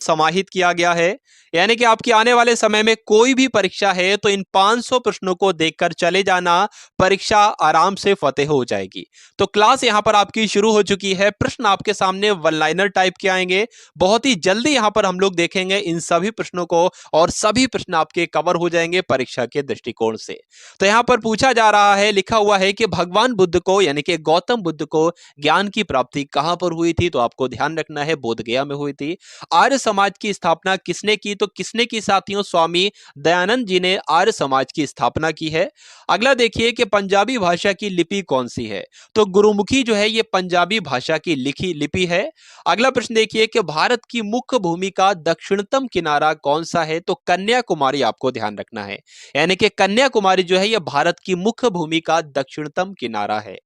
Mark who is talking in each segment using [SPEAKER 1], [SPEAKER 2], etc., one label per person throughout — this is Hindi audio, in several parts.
[SPEAKER 1] समाहित किया गया है। यानी कि आपकी आने वाले समय में कोई भी परीक्षा है तो इन 500 प्रश्नों को देखकर चले जाना, परीक्षा आराम से फतेह हो जाएगी। तो क्लास यहां पर आपकी शुरू हो चुकी है। प्रश्न आपके सामने वन लाइनर टाइप के आएंगे। बहुत ही जल्दी यहां पर हम लोग देखेंगे इन सभी प्रश्नों को और सभी प्रश्न आपके कवर हो जाएंगे परीक्षा के दृष्टिकोण से। तो यहां पर पूछा जा रहा है, लिखा हुआ है कि भगवान बुद्ध को यानी कि गौतम बुद्ध को ज्ञान की प्राप्ति कहां पर हुई थी? तो आपको ध्यान रखना है बोध गया में हुई थी। आर्य समाज की स्थापना किसने की? तो किसने की साथियों? स्वामी दयानंद जी ने आर्य समाज की स्थापना की है। अगला देखिए कि पंजाबी भाषा की लिपि कौन सी है? तो गुरुमुखी जो है ये पंजाबी भाषा की लिखी लिपि है। अगला प्रश्न देखिए कि भारत की मुख्य भूमि का दक्षिणतम किनारा कौन सा है? तो कन्याकुमारी आपको ध्यान रखना है। यानी कि कन्याकुमारी जो है यह भारत की मुख्य भूमि का दक्षिणतम किनारा है।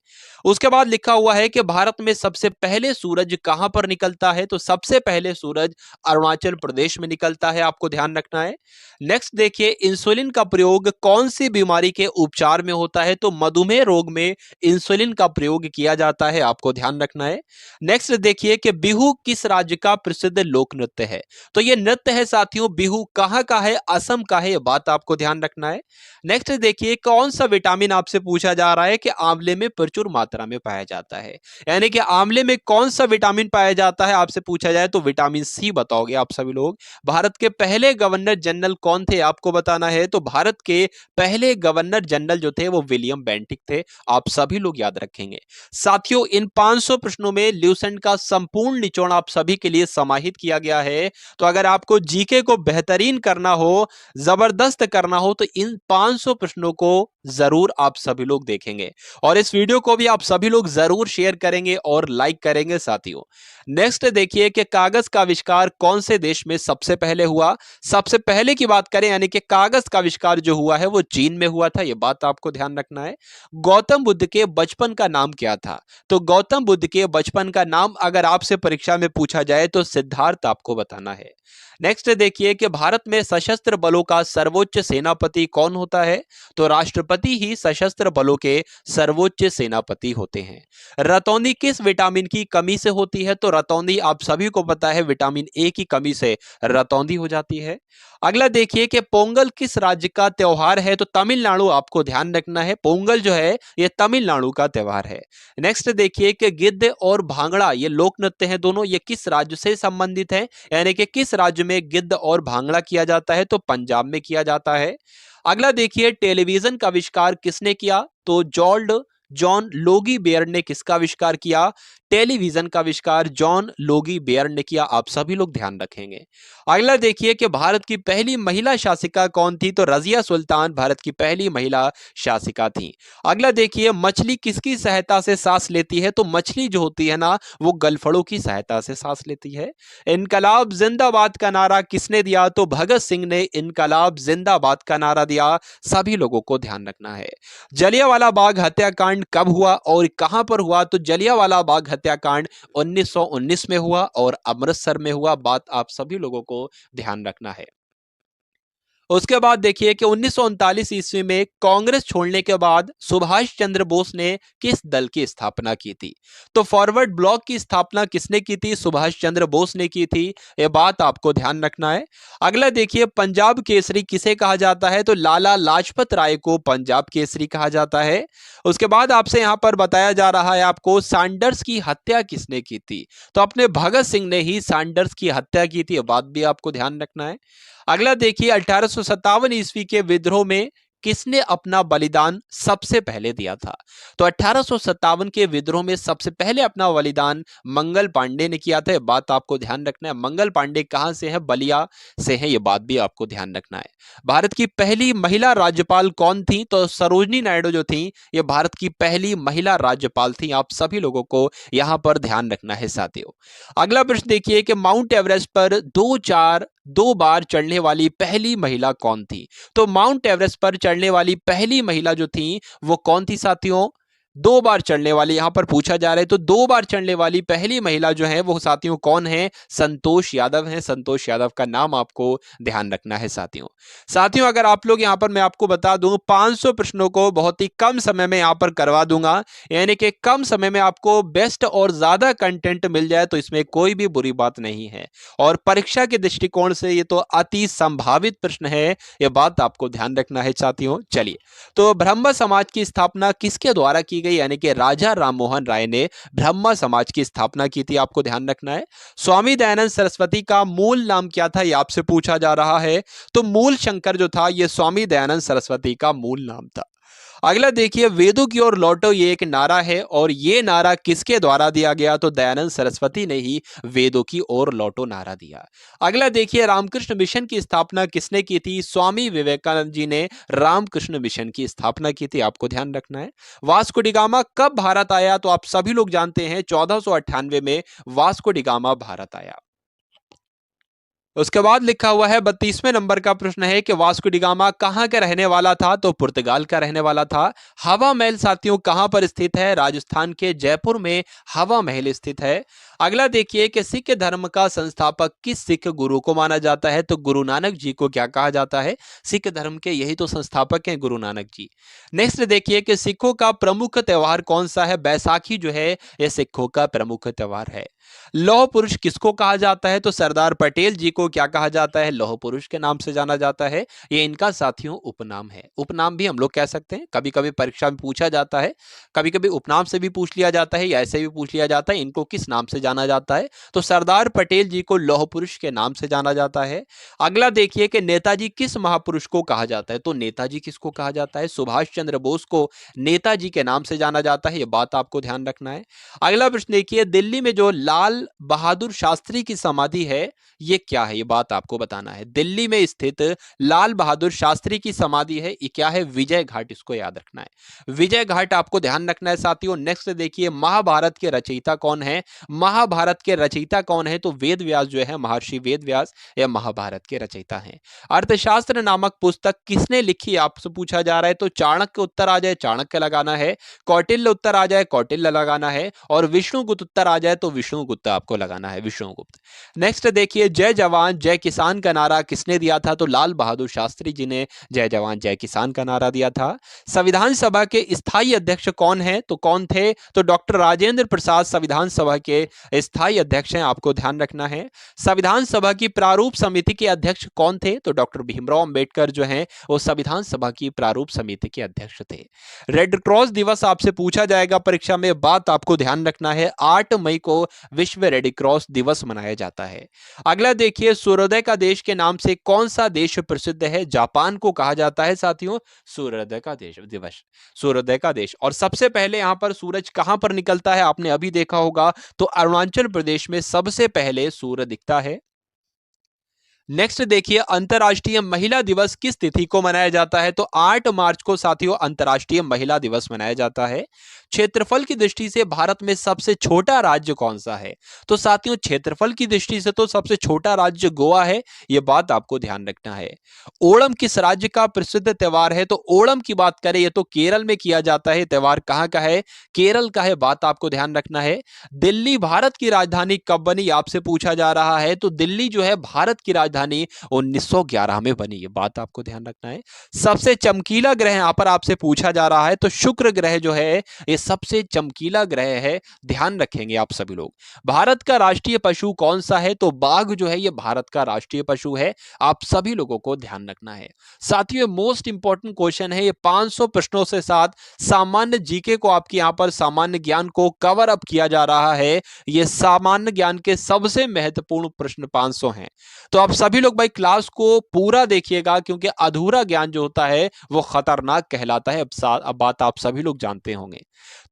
[SPEAKER 1] उसके बाद लिखा हुआ है कि भारत में सबसे पहले सूरज कहां पर निकलता है? तो सबसे पहले सूरज अरुणाचल प्रदेश में निकलता है, आपको ध्यान रखना है। नेक्स्ट देखिए, इंसुलिन का प्रयोग कौन सी बीमारी के उपचार में होता है? तो मधुमेह रोग में इंसुलिन का प्रयोग किया जाता है, आपको ध्यान रखना है। नेक्स्ट देखिए कि बिहू किस राज्य का प्रसिद्ध लोक नृत्य है? तो यह नृत्य है साथियों बिहू कहां का है? असम का है, यह बात आपको ध्यान रखना है। नेक्स्ट देखिए, कौन सा विटामिन आपसे पूछा जा रहा है कि आंवले में प्रचुर मात्रा में पाया जाता है? यानी कि आंवले में कौन सा विटामिन पाया जाता है आपसे पूछा जाए तो विटामिन सी बताओगे आप सभी लोग। भारत के पहले गवर्नर जनरल कौन थे आपको बताना है? तो भारत के पहले गवर्नर जनरल जो थे वो विलियम बेंटिक थे, आप सभी लोग याद रखेंगे। साथियों इन 500 प्रश्नों में ल्यूसेंट का संपूर्ण निचोड़ आप सभी के लिए समाहित किया गया है। तो अगर आपको जीके को बेहतरीन करना हो, जबरदस्त करना हो तो इन 500 प्रश्नों को जरूर आप सभी लोग देखेंगे और इस वीडियो को भी आप सभी लोग जरूर शेयर करेंगे और लाइक करेंगे साथियों। नेक्स्ट देखिए कि कागज का आविष्कार कौन से देश में सबसे पहले हुआ? सबसे पहले की बात करें यानी कि कागज का आविष्कार जो हुआ है वो चीन में हुआ था, यह बात आपको ध्यान रखना है। गौतम बुद्ध के बचपन का नाम क्या था? तो गौतम बुद्ध के बचपन का नाम अगर आपसे परीक्षा में पूछा जाए तो सिद्धार्थ आपको बताना है। नेक्स्ट देखिए कि भारत में सशस्त्र बलों का सर्वोच्च सेनापति कौन होता है? तो राष्ट्रपति ही सशस्त्र बलों के सर्वोच्च सेनापति होते हैं। रतौंधी किस विटामिन की कमी से होती है? तो रतौंधी आप सभी को पता है विटामिन ए की कमी से रतौंधी हो जाती है। अगला देखिए कि पोंगल किस राज्य का त्योहार है? तो तमिलनाडु आपको ध्यान रखना है, पोंगल जो है यह तमिलनाडु का त्योहार है। नेक्स्ट देखिए कि गिद्ध और भांगड़ा ये लोक नृत्य हैं दोनों, ये किस राज्य से संबंधित है? यानी कि किस राज्य में गिद्ध और भांगड़ा किया जाता है? तो पंजाब में किया जाता है। अगला देखिए टेलीविजन का आविष्कार किसने किया? तो जॉर्ज जॉन लोगी बेयर ने किसका आविष्कार किया? टेलीविजन का आविष्कार जॉन लोगी बेयर ने किया, आप सभी लोग ध्यान रखेंगे। अगला देखिए कि भारत की पहली महिला शासिका कौन थी? तो रजिया सुल्तान भारत की पहली महिला शासिका थी। अगला देखिए मछली किसकी सहायता से सांस लेती है? तो मछली जो होती है ना वो गलफड़ों की सहायता से सांस लेती है। इनकलाब जिंदाबाद का नारा किसने दिया? तो भगत सिंह ने इनकलाब जिंदाबाद का नारा दिया, सभी लोगों को ध्यान रखना है। जलियांवाला बाग हत्याकांड कब हुआ और कहां पर हुआ? तो जलियांवाला बाग हत्याकांड 1919 में हुआ और अमृतसर में हुआ, बात आप सभी लोगों को ध्यान रखना है। उसके बाद देखिए कि 1939 ईस्वी में कांग्रेस छोड़ने के बाद सुभाष चंद्र बोस ने किस दल की स्थापना की थी? तो फॉरवर्ड ब्लॉक की स्थापना किसने की थी? सुभाष चंद्र बोस ने की थी, यह बात आपको ध्यान रखना है। अगला देखिए पंजाब केसरी किसे कहा जाता है? तो लाला लाजपत राय को पंजाब केसरी कहा जाता है। उसके बाद आपसे यहां पर बताया जा रहा है आपको सैंडर्स की हत्या किसने की थी? तो अपने भगत सिंह ने ही सैंडर्स की हत्या की थी, यह बात भी आपको ध्यान रखना है। अगला देखिए 1857 ईस्वी के विद्रोह में किसने अपना बलिदान सबसे पहले दिया था? तो 1857 के विद्रोह में सबसे पहले अपना बलिदान मंगल पांडे ने किया था, यह बात आपको ध्यान रखना है। मंगल पांडे कहां से है? बलिया से है, यह बात भी आपको ध्यान रखना है। भारत की पहली महिला राज्यपाल कौन थी? तो सरोजनी नायडू जो थी ये भारत की पहली महिला राज्यपाल थी, आप सभी लोगों को यहां पर ध्यान रखना है साथियों। अगला प्रश्न देखिए कि माउंट एवरेस्ट पर दो बार चढ़ने वाली पहली महिला कौन थी? तो माउंट एवरेस्ट पर चढ़ने वाली पहली महिला जो थी वो कौन थी साथियों? दो बार चढ़ने वाली यहां पर पूछा जा रहा है, तो दो बार चढ़ने वाली पहली महिला जो है वो साथियों कौन है? संतोष यादव है। संतोष यादव का नाम आपको ध्यान रखना है साथियों। साथियों अगर आप लोग यहां पर मैं आपको बता दूं 500 प्रश्नों को बहुत ही कम समय में यहां पर करवा दूंगा, यानी कि कम समय में आपको बेस्ट और ज्यादा कंटेंट मिल जाए तो इसमें कोई भी बुरी बात नहीं है। और परीक्षा के दृष्टिकोण से ये तो अति संभावित प्रश्न है, यह बात आपको ध्यान रखना है साथियों। चलिए, तो ब्रह्म समाज की स्थापना किसके द्वारा की गई? यानी कि राजा राममोहन राय ने ब्रह्म समाज की स्थापना की थी, आपको ध्यान रखना है। स्वामी दयानंद सरस्वती का मूल नाम क्या था, यह आपसे पूछा जा रहा है। तो मूल शंकर जो था यह स्वामी दयानंद सरस्वती का मूल नाम था। अगला देखिए, वेदों की ओर लौटो, ये एक नारा है और ये नारा किसके द्वारा दिया गया? तो दयानंद सरस्वती ने ही वेदों की ओर लौटो नारा दिया। अगला देखिए, रामकृष्ण मिशन की स्थापना किसने की थी? स्वामी विवेकानंद जी ने रामकृष्ण मिशन की स्थापना की थी, आपको ध्यान रखना है। वास्को डी गामा कब भारत आया? तो आप सभी लोग जानते हैं 1498 में वास्को डी गामा भारत आया। उसके बाद लिखा हुआ है 32वें नंबर का प्रश्न है कि वास्को डी गामा कहां का रहने वाला था? तो पुर्तगाल का रहने वाला था। हवा महल साथियों कहां पर स्थित है? राजस्थान के जयपुर में हवा महल स्थित है। अगला देखिए कि सिख धर्म का संस्थापक किस सिख गुरु को माना जाता है? तो गुरु नानक जी को क्या कहा जाता है? सिख धर्म के यही तो संस्थापक हैं, गुरु नानक जी। नेक्स्ट देखिए कि सिखों का प्रमुख त्योहार कौन सा है? बैसाखी जो है यह सिखों का प्रमुख त्योहार है। लौह पुरुष किसको कहा जाता है? तो सरदार पटेल जी को क्या कहा जाता है? लौह पुरुष के नाम से जाना जाता है। ये इनका साथियों उपनाम है। उपनाम भी हम लोग कह सकते हैं, कभी कभी परीक्षा में पूछा जाता है, कभी कभी उपनाम से भी पूछ लिया जाता है या ऐसे भी पूछ लिया जाता है इनको किस नाम से जाना जाता है। तो सरदार पटेल जी को लौह पुरुष के नाम से जाना जाता है। अगला देखिए कि नेताजी किस महापुरुष को कहा जाता है? तो नेताजी किसको कहा जाता है? सुभाष चंद्र बोस को नेताजी के नाम से जाना जाता है, यह बात आपको ध्यान रखना है। अगला प्रश्न देखिए, दिल्ली में जो लाल बहादुर शास्त्री की समाधि है ये क्या है? ये बात आपको बताना है। दिल्ली में स्थित लाल बहादुर शास्त्री की समाधि है, ये क्या है? विजय घाट, इसको याद रखना है। विजय घाट आपको ध्यान रखना है साथियों। नेक्स्ट देखिए, महाभारत के रचयिता कौन है? महाभारत के रचयिता कौन है? तो वेद व्यास जो है, महर्षि वेद व्यास या महाभारत के रचयिता हैं। अर्थशास्त्र नामक पुस्तक किसने लिखी आपसे पूछा जा रहा है? तो चाणक्य उत्तर आ जाए चाणक्य लगाना है, कौटिल्य उत्तर आ जाए कौटिल्य लगाना है, और विष्णुगुप्त उत्तर आ जाए तो विष्णुगुप्त आपको लगाना है, विष्णुगुप्त। नेक्स्ट देखिए, जय जवान जय किसान का नारा किसने दिया था? तो लाल बहादुर शास्त्री जी ने जय जवान जय किसान का नारा दिया था। संविधान सभा के स्थायी अध्यक्ष कौन है? तो कौन थे? तो डॉक्टर राजेंद्र प्रसाद संविधान सभा के स्थायी अध्यक्ष हैं, आपको ध्यान रखना है। संविधान सभा की प्रारूप समिति के अध्यक्ष कौन थे? तो डॉक्टर भीमराव अंबेडकर जो हैं वो संविधान सभा की प्रारूप समिति के अध्यक्ष थे। रेड क्रॉस दिवस आपसे पूछा जाएगा परीक्षा में, बात आपको ध्यान रखना है। 8 मई को विश्व रेड क्रॉस दिवस मनाया जाता है। अगला देखिए, सूर्योदय का देश के नाम से कौन सा देश प्रसिद्ध है? जापान को कहा जाता है साथियों सूर्योदय का देश दिवस, सूर्योदय का देश। और सबसे पहले यहां पर सूरज कहां पर निकलता है? आपने अभी देखा होगा, तो अरुणाचल प्रदेश में सबसे पहले सूर्य दिखता है। नेक्स्ट देखिए, अंतर्राष्ट्रीय महिला दिवस किस तिथि को मनाया जाता है? तो 8 मार्च को साथियों अंतर्राष्ट्रीय महिला दिवस मनाया जाता है। क्षेत्रफल की दृष्टि से भारत में सबसे छोटा राज्य कौन सा है? तो साथियों क्षेत्रफल की दृष्टि से तो सबसे छोटा राज्य गोवा है, यह बात आपको ध्यान रखना है। ओणम किस राज्य का प्रसिद्ध त्योहार है? तो ओणम की बात करें ये तो केरल में किया जाता है। त्योहार कहां का है? केरल का है, बात आपको ध्यान रखना है। दिल्ली भारत की राजधानी कब बनी? आपसे पूछा जा रहा है। तो दिल्ली जो है भारत की राजधानी 1911 में बनी, ये बात आपको ध्यान रखना है। सबसे चमकीला ग्रह यहां पर आपसे पूछा जा रहा है, तो शुक्र ग्रह जो है ये सबसे चमकीला ग्रह है, ध्यान रखेंगे आप सभी लोग। भारत का राष्ट्रीय पशु कौन सा है? तो बाघ जो है ये भारत का राष्ट्रीय पशु है, आप सभी लोगों को ध्यान रखना है। साथियों मोस्ट इंपॉर्टेंट क्वेश्चन है, ये 500 प्रश्नों से साथ सामान्य जीके को आपके यहां पर सामान्य ज्ञान को कवर अप किया जा रहा है। ये सामान्य ज्ञान के सबसे महत्वपूर्ण प्रश्न 500 हैं, तो आप सभी लोग भाई क्लास को पूरा देखिएगा, क्योंकि अधूरा ज्ञान जो होता है वो खतरनाक कहलाता है। अब बात आप सभी लोग जानते होंगे।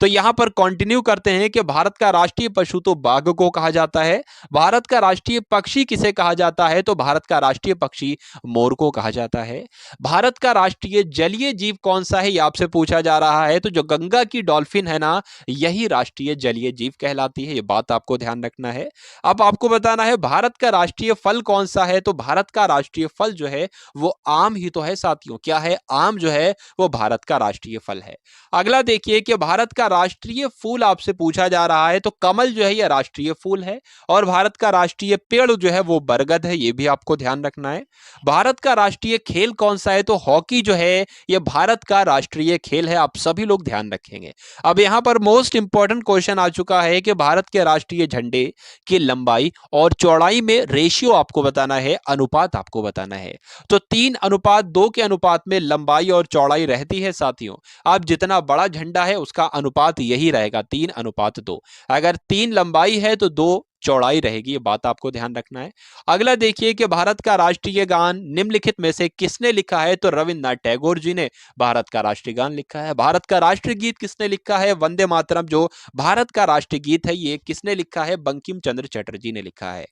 [SPEAKER 1] तो यहां पर कंटिन्यू करते हैं कि भारत का राष्ट्रीय पशु तो बाघ को कहा जाता है। भारत का राष्ट्रीय पक्षी किसे कहा जाता है? तो भारत का राष्ट्रीय पक्षी मोर को कहा जाता है। भारत का राष्ट्रीय जलीय जीव कौन सा है, यह आपसे पूछा जा रहा है। तो जो गंगा की डॉल्फिन है ना, यही राष्ट्रीय जलीय जीव कहलाती है, यह बात आपको ध्यान रखना है। अब आपको बताना है भारत का राष्ट्रीय फल कौन सा है? तो भारत का राष्ट्रीय फल जो है वो आम ही तो है साथियों। क्या है? आम जो है वो भारत का राष्ट्रीय फल है। अगला देखिए कि भारत का राष्ट्रीय फूल आपसे पूछा जा रहा है, तो कमल जो है यह राष्ट्रीय फूल है और भारत का राष्ट्रीय पेड़ जो है वो बरगद है, ये भी आपको ध्यान रखना है। भारत का राष्ट्रीय खेल कौन सा है? तो हॉकी जो है यह भारत का राष्ट्रीय खेल है, आप सभी लोग ध्यान रखेंगे। अब यहां पर मोस्ट इंपॉर्टेंट क्वेश्चन आ चुका है कि भारत के राष्ट्रीय झंडे की लंबाई और चौड़ाई में रेशियो आपको बताना है, अनुपात आपको बताना है। तो 3:2 के अनुपात में लंबाई और चौड़ाई रहती है साथियों। अब जितना बड़ा झंडा है उसका अनुपात यही रहेगा, 3:2। अगर 3 लंबाई है तो 2 चौड़ाई रहेगी, ये बात आपको ध्यान रखना है। अगला देखिए कि भारत का राष्ट्रीय गान निम्नलिखित में से किसने लिखा है? तो रविन्द्रनाथ टैगोर जी ने भारत का राष्ट्रीय गान लिखा है। भारत का राष्ट्रीय गीत किसने लिखा है? वंदे मातरम जो भारत का राष्ट्रीय गीत है, ये किसने लिखा है? बंकिम चंद्र चटर्जी ने लिखा है।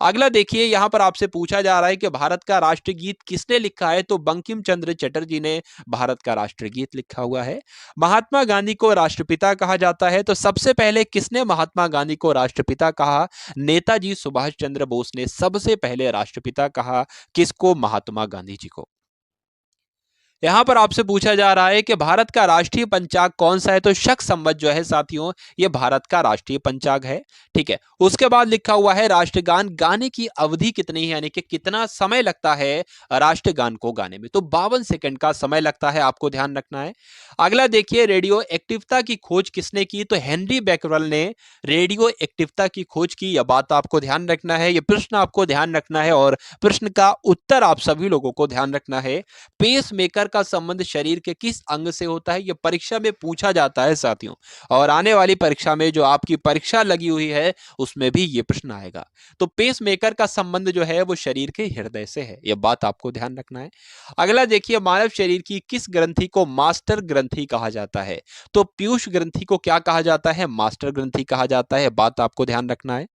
[SPEAKER 1] अगला देखिए यहां पर आपसे पूछा जा रहा है कि भारत का राष्ट्रीय गीत किसने लिखा है? तो बंकिम चंद्र चटर्जी ने भारत का राष्ट्रीय गीत लिखा हुआ है। महात्मा गांधी को राष्ट्रपिता कहा जाता है, तो सबसे पहले किसने महात्मा गांधी को राष्ट्रपिता कहा? नेताजी सुभाष चंद्र बोस ने सबसे पहले राष्ट्रपिता कहा। किसको? महात्मा गांधी जी को। यहां पर आपसे पूछा जा रहा है कि भारत का राष्ट्रीय पंचांग कौन सा है? तो शक संवत जो है साथियों ये भारत का राष्ट्रीय पंचांग है। ठीक है, उसके बाद लिखा हुआ है राष्ट्रगान गाने की अवधि कितनी है, यानी कि कितना समय लगता है राष्ट्रगान को गाने में? तो 52 सेकंड का समय लगता है, आपको ध्यान रखना है। अगला देखिए रेडियो एक्टिवता की खोज किसने की? तो हेनरी बैकरल ने रेडियो एक्टिवता की खोज की, यह बात आपको ध्यान रखना है, यह प्रश्न आपको ध्यान रखना है और प्रश्न का उत्तर आप सभी लोगों को ध्यान रखना है। पेस मेकर का संबंध शरीर के किस अंग से होता है? यह परीक्षा में पूछा जाता है साथियों, और आने वाली परीक्षा में जो आपकी परीक्षा लगी हुई है उसमें भी यह प्रश्न आएगा। तो पेस मेकर का संबंध जो है वो शरीर के हृदय से है, यह बात आपको ध्यान रखना है। अगला देखिए मानव शरीर की किस ग्रंथि को मास्टर ग्रंथि कहा जाता है? तो पीयूष ग्रंथि को क्या कहा जाता है? मास्टर ग्रंथि कहा जाता है, बात आपको ध्यान रखना है।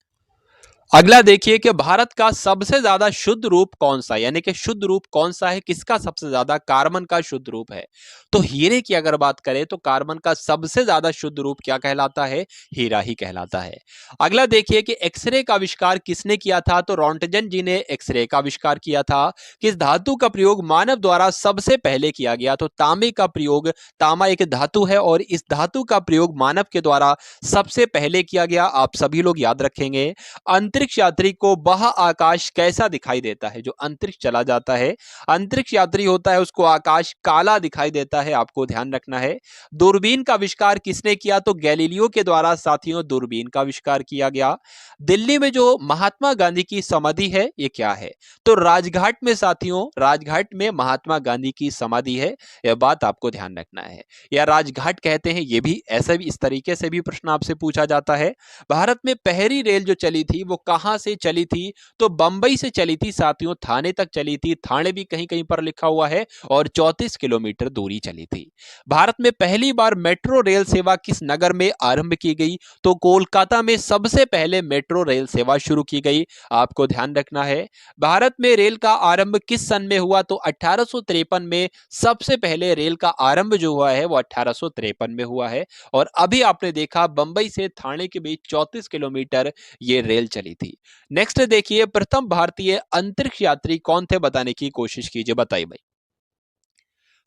[SPEAKER 1] अगला देखिए कि भारत का सबसे ज्यादा शुद्ध रूप कौन सा है, यानी कि शुद्ध रूप कौन सा है, किसका सबसे ज्यादा? कार्बन का शुद्ध रूप है। तो हीरे की अगर बात करें तो कार्बन का सबसे ज्यादा शुद्ध रूप क्या कहलाता है? हीरा ही कहलाता है। अगला देखिए कि एक्सरे का आविष्कार किसने किया था? तो रॉन्टजन जी ने एक्सरे का आविष्कार किया था। किस धातु का प्रयोग मानव द्वारा सबसे पहले किया गया? तो तांबे का प्रयोग, तांबा एक धातु है और इस धातु का प्रयोग मानव के द्वारा सबसे पहले किया गया, आप सभी लोग याद रखेंगे। अंतरिक्ष यात्री को बाह्य आकाश कैसा दिखाई देता है? जो अंतरिक्ष चला जाता है, अंतरिक्ष यात्री होता है, उसको आकाश काला दिखाई देता है, आपको ध्यान रखना है। दूरबीन का आविष्कार किसने किया? तो गैलीलियो के द्वारा साथियों दूरबीन का आविष्कार किया गया। दिल्ली में जो महात्मा गांधी की समाधि है ये क्या है? तो राजघाट में साथियों, राजघाट में महात्मा गांधी की समाधि है, यह बात आपको ध्यान रखना है। या राजघाट कहते हैं, ये भी ऐसे भी इस तरीके से भी प्रश्न आपसे पूछा जाता है। भारत में पहली रेल जो चली थी वो कहां से चली थी? तो बंबई से चली थी साथियों, थाने तक चली थी, थाने भी कहीं कहीं पर लिखा हुआ है, और 34 किलोमीटर दूरी चली थी। भारत में पहली बार मेट्रो रेल सेवा किस नगर में आरंभ की गई? तो कोलकाता में सबसे पहले मेट्रो रेल सेवा शुरू की गई, आपको ध्यान रखना है। भारत में रेल का आरंभ किस सन में हुआ? तो 1853 में सबसे पहले रेल का आरंभ जो हुआ है वो 1853 में हुआ है। और अभी आपने देखा बंबई से थाने के बीच 34 किलोमीटर ये रेल चली थी। नेक्स्ट देखिए प्रथम भारतीय अंतरिक्ष यात्री कौन थे, बताने की कोशिश कीजिए, बताइए भाई।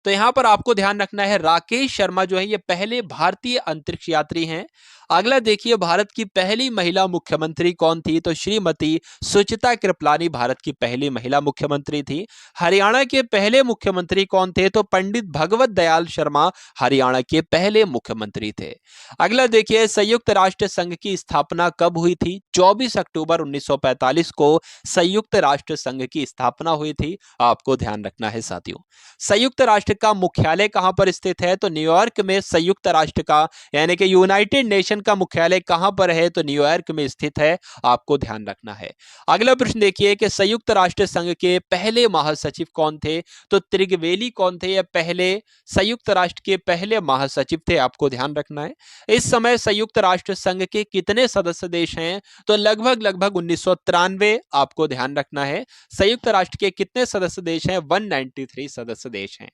[SPEAKER 1] तो यहां पर आपको ध्यान रखना है राकेश शर्मा जो है ये पहले भारतीय अंतरिक्ष यात्री हैं। अगला देखिए भारत की पहली महिला मुख्यमंत्री कौन थी? तो श्रीमती सुचिता कृपलानी भारत की पहली महिला मुख्यमंत्री थी। हरियाणा के पहले मुख्यमंत्री कौन थे? तो पंडित भगवत दयाल शर्मा हरियाणा के पहले मुख्यमंत्री थे। अगला देखिए संयुक्त राष्ट्र संघ की स्थापना कब हुई थी? 24 अक्टूबर 1945 को संयुक्त राष्ट्र संघ की स्थापना हुई थी, आपको ध्यान रखना है साथियों। संयुक्त राष्ट्र का मुख्यालय कहां पर स्थित है? तो न्यूयॉर्क में संयुक्त राष्ट्र का, यानी कि यूनाइटेड नेशन का मुख्यालय कहां पर है? तो न्यूयॉर्क में स्थित है, आपको ध्यान रखना है। अगला प्रश्न देखिए कि संयुक्त राष्ट्र संघ के पहले महासचिव कौन थे? तो त्रिगवेली कौन थे? या पहले संयुक्त राष्ट्र के पहले महासचिव थे, आपको ध्यान रखना है। इस समय संयुक्त राष्ट्र संघ के कितने सदस्य देश हैं? तो लगभग लगभग 1993, आपको ध्यान रखना है। संयुक्त राष्ट्र के कितने सदस्य देश हैं? 193 सदस्य देश हैं।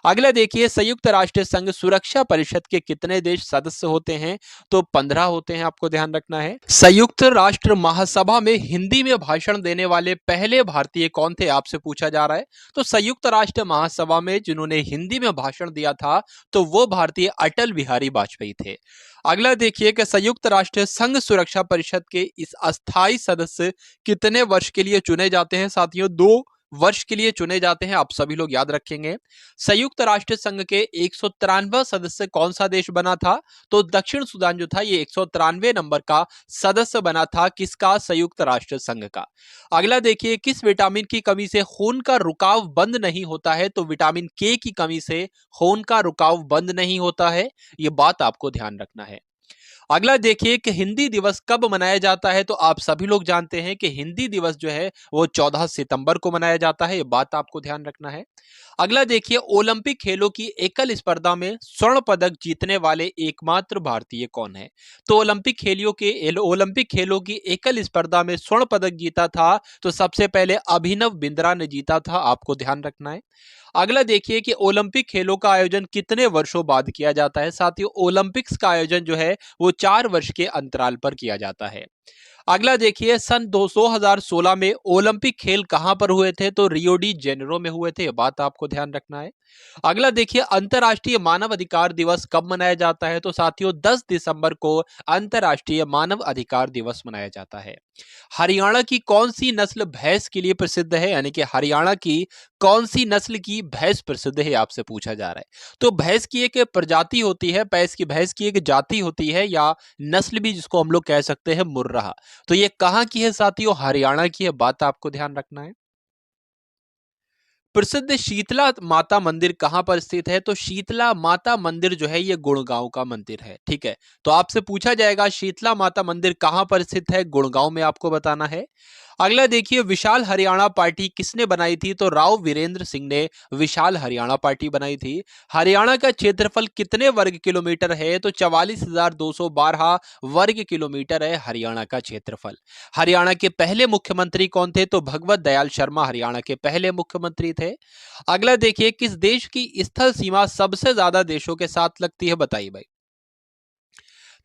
[SPEAKER 1] अगला देखिए संयुक्त राष्ट्र संघ सुरक्षा परिषद के कितने देश सदस्य होते हैं? तो 15 होते हैं, आपको ध्यान रखना है। संयुक्त राष्ट्र महासभा में हिंदी में भाषण देने वाले पहले भारतीय कौन थे, आपसे पूछा जा रहा है। तो संयुक्त राष्ट्र महासभा में जिन्होंने हिंदी में भाषण दिया था तो वो भारतीय अटल बिहारी वाजपेयी थे। अगला देखिए कि संयुक्त राष्ट्र संघ सुरक्षा परिषद के इस अस्थायी सदस्य कितने वर्ष के लिए चुने जाते हैं साथियों? 2 वर्ष के लिए चुने जाते हैं, आप सभी लोग याद रखेंगे। संयुक्त राष्ट्र संघ के 193वां सदस्य कौन सा देश बना था? तो दक्षिण सूडान जो था ये 193 नंबर का सदस्य बना था, किसका? संयुक्त राष्ट्र संघ का। अगला देखिए, किस विटामिन की कमी से खून का रुकाव बंद नहीं होता है? तो विटामिन के की कमी से खून का रुकाव बंद नहीं होता है, ये बात आपको ध्यान रखना है। अगला देखिए कि हिंदी दिवस कब मनाया जाता है? तो आप सभी लोग जानते हैं कि हिंदी दिवस जो है वो 14 सितंबर को मनाया जाता है, ये बात आपको ध्यान रखना है। अगला देखिए, ओलंपिक खेलों की एकल स्पर्धा में स्वर्ण पदक जीतने वाले एकमात्र भारतीय कौन है? तो ओलंपिक खेलों की एकल स्पर्धा में स्वर्ण पदक जीता था तो सबसे पहले अभिनव बिंद्रा ने जीता था, आपको ध्यान रखना है। अगला देखिए कि ओलंपिक खेलों का आयोजन कितने वर्षों बाद किया जाता है? साथियों, ओलंपिक्स का आयोजन जो है वो 4 वर्ष के अंतराल पर किया जाता है। अगला देखिए, सन 2016 में ओलंपिक खेल कहां पर हुए थे? तो रियो डी जेनेरो में हुए थे, बात आपको ध्यान रखना है। अगला देखिए, अंतर्राष्ट्रीय मानव अधिकार दिवस कब मनाया जाता है? तो साथियों 10 दिसंबर को अंतर्राष्ट्रीय मानव अधिकार दिवस मनाया जाता है। हरियाणा की कौन सी नस्ल भैंस के लिए प्रसिद्ध है? यानी कि हरियाणा की कौन सी नस्ल की भैंस प्रसिद्ध है, आपसे पूछा जा रहा है। तो भैंस की एक प्रजाति होती है, भैंस की एक जाति होती है या नस्ल भी जिसको हम लोग कह सकते हैं मुर्राह। तो ये कहां की है साथियों? हरियाणा की है, बात आपको ध्यान रखना है। प्रसिद्ध शीतला माता मंदिर कहां पर स्थित है? तो शीतला माता मंदिर जो है ये गुड़गांव का मंदिर है, ठीक है। तो आपसे पूछा जाएगा शीतला माता मंदिर कहां पर स्थित है? गुड़गांव में आपको बताना है। अगला देखिए, विशाल हरियाणा पार्टी किसने बनाई थी? तो राव वीरेंद्र सिंह ने विशाल हरियाणा पार्टी बनाई थी। हरियाणा का क्षेत्रफल कितने वर्ग किलोमीटर है? तो 44,212 वर्ग किलोमीटर है हरियाणा का क्षेत्रफल। हरियाणा के पहले मुख्यमंत्री कौन थे? तो भगवत दयाल शर्मा हरियाणा के पहले मुख्यमंत्री थे। अगला देखिए, किस देश की स्थल सीमा सबसे ज्यादा देशों के साथ लगती है? बताइए भाई।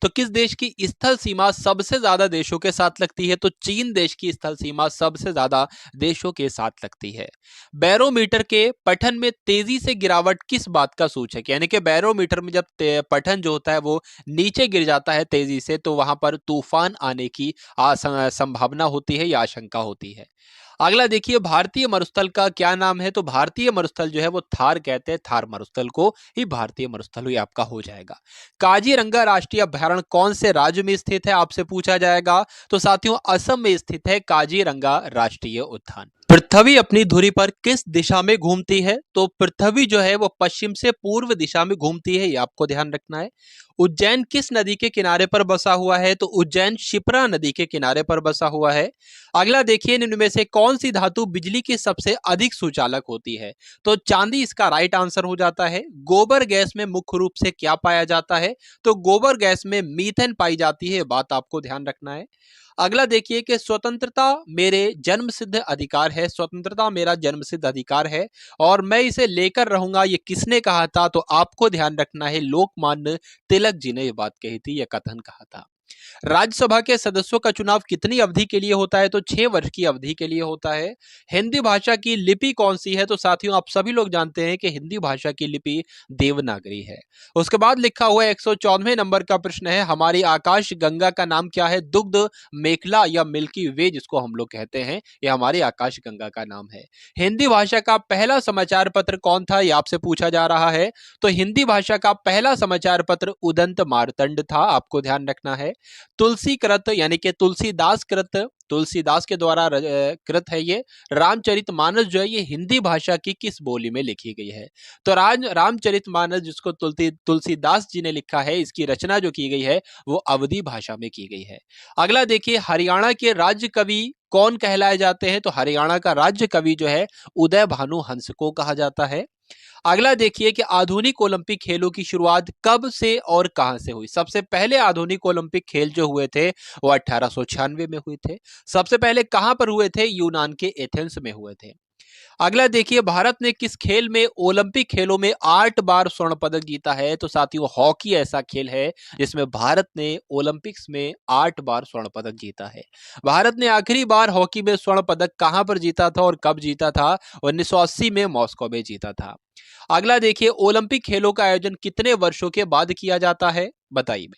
[SPEAKER 1] तो किस देश की स्थल सीमा सबसे ज्यादा देशों के साथ लगती है? तो चीन देश की स्थल सीमा सबसे ज्यादा देशों के साथ लगती है। बैरोमीटर के पठन में तेजी से गिरावट किस बात का सूचक है? यानी कि बैरोमीटर में जब पठन जो होता है वो नीचे गिर जाता है तेजी से तो वहां पर तूफान आने की संभावना होती है या आशंका होती है। अगला देखिए, भारतीय मरुस्थल का क्या नाम है? तो भारतीय मरुस्थल जो है वो थार कहते हैं, थार मरुस्थल को ही भारतीय मरुस्थल ही आपका हो जाएगा। काजीरंगा राष्ट्रीय अभयारण्य कौन से राज्य में स्थित है, आपसे पूछा जाएगा। तो साथियों असम में स्थित है काजीरंगा राष्ट्रीय उद्यान। पृथ्वी अपनी धुरी पर किस दिशा में घूमती है? तो पृथ्वी जो है वो पश्चिम से पूर्व दिशा में घूमती है, ये आपको ध्यान रखना है। उज्जैन किस नदी के किनारे पर बसा हुआ है? तो उज्जैन शिप्रा नदी के किनारे पर बसा हुआ है। अगला देखिए, इनमें से कौन सी धातु बिजली की सबसे अधिक सुचालक होती है? तो चांदी इसका राइट आंसर हो जाता है। गोबर गैस में मुख्य रूप से क्या पाया जाता है? तो गोबर गैस में मीथेन पाई जाती है, बात आपको ध्यान रखना है। अगला देखिए कि स्वतंत्रता मेरे जन्मसिद्ध अधिकार है, स्वतंत्रता मेरा जन्मसिद्ध अधिकार है और मैं इसे लेकर रहूंगा, ये किसने कहा था? तो आपको ध्यान रखना है लोकमान्य तिलक जी ने ये बात कही थी, यह कथन कहा था। राज्यसभा के सदस्यों का चुनाव कितनी अवधि के लिए होता है? तो 6 वर्ष की अवधि के लिए होता है। हिंदी भाषा की लिपि कौन सी है? तो साथियों आप सभी लोग जानते हैं कि हिंदी भाषा की लिपि देवनागरी है। उसके बाद लिखा हुआ 114वें नंबर का प्रश्न है, हमारी आकाश गंगा का नाम क्या है? दुग्ध मेखला या मिल्की वे जिसको हम लोग कहते हैं, यह हमारी आकाश गंगा का नाम है। हिंदी भाषा का पहला समाचार पत्र कौन था? यह आपसे पूछा जा रहा है। तो हिंदी भाषा का पहला समाचार पत्र उदंत मार्तंड था, आपको ध्यान रखना है। तुलसी कृत यानी कि तुलसीदास कृत, तुलसीदास के द्वारा कृत है ये। रामचरितमानस जो है ये हिंदी भाषा की किस बोली में लिखी गई है? तो रामचरितमानस जिसको तुलसीदास जी ने लिखा है, इसकी रचना जो की गई है वो अवधी भाषा में की गई है। अगला देखिए, हरियाणा के राज्य कवि कौन कहलाए जाते हैं? तो हरियाणा का राज्य कवि जो है उदय भानु हंस को कहा जाता है। अगला देखिए कि आधुनिक ओलंपिक खेलों की शुरुआत कब से और कहां से हुई? सबसे पहले आधुनिक ओलंपिक खेल जो हुए थे वो 1896 में हुए थे। सबसे पहले कहां पर हुए थे? यूनान के एथेंस में हुए थे। अगला देखिए, भारत ने किस खेल में ओलंपिक खेलों में 8 बार स्वर्ण पदक जीता है? तो साथियों, हॉकी ऐसा खेल है जिसमें भारत ने ओलंपिक्स में 8 बार स्वर्ण पदक जीता है। भारत ने आखिरी बार हॉकी में स्वर्ण पदक कहां पर जीता था और कब जीता था? 1980 में मॉस्को में जीता था। अगला देखिए, ओलंपिक खेलों का आयोजन कितने वर्षों के बाद किया जाता है? बताइए।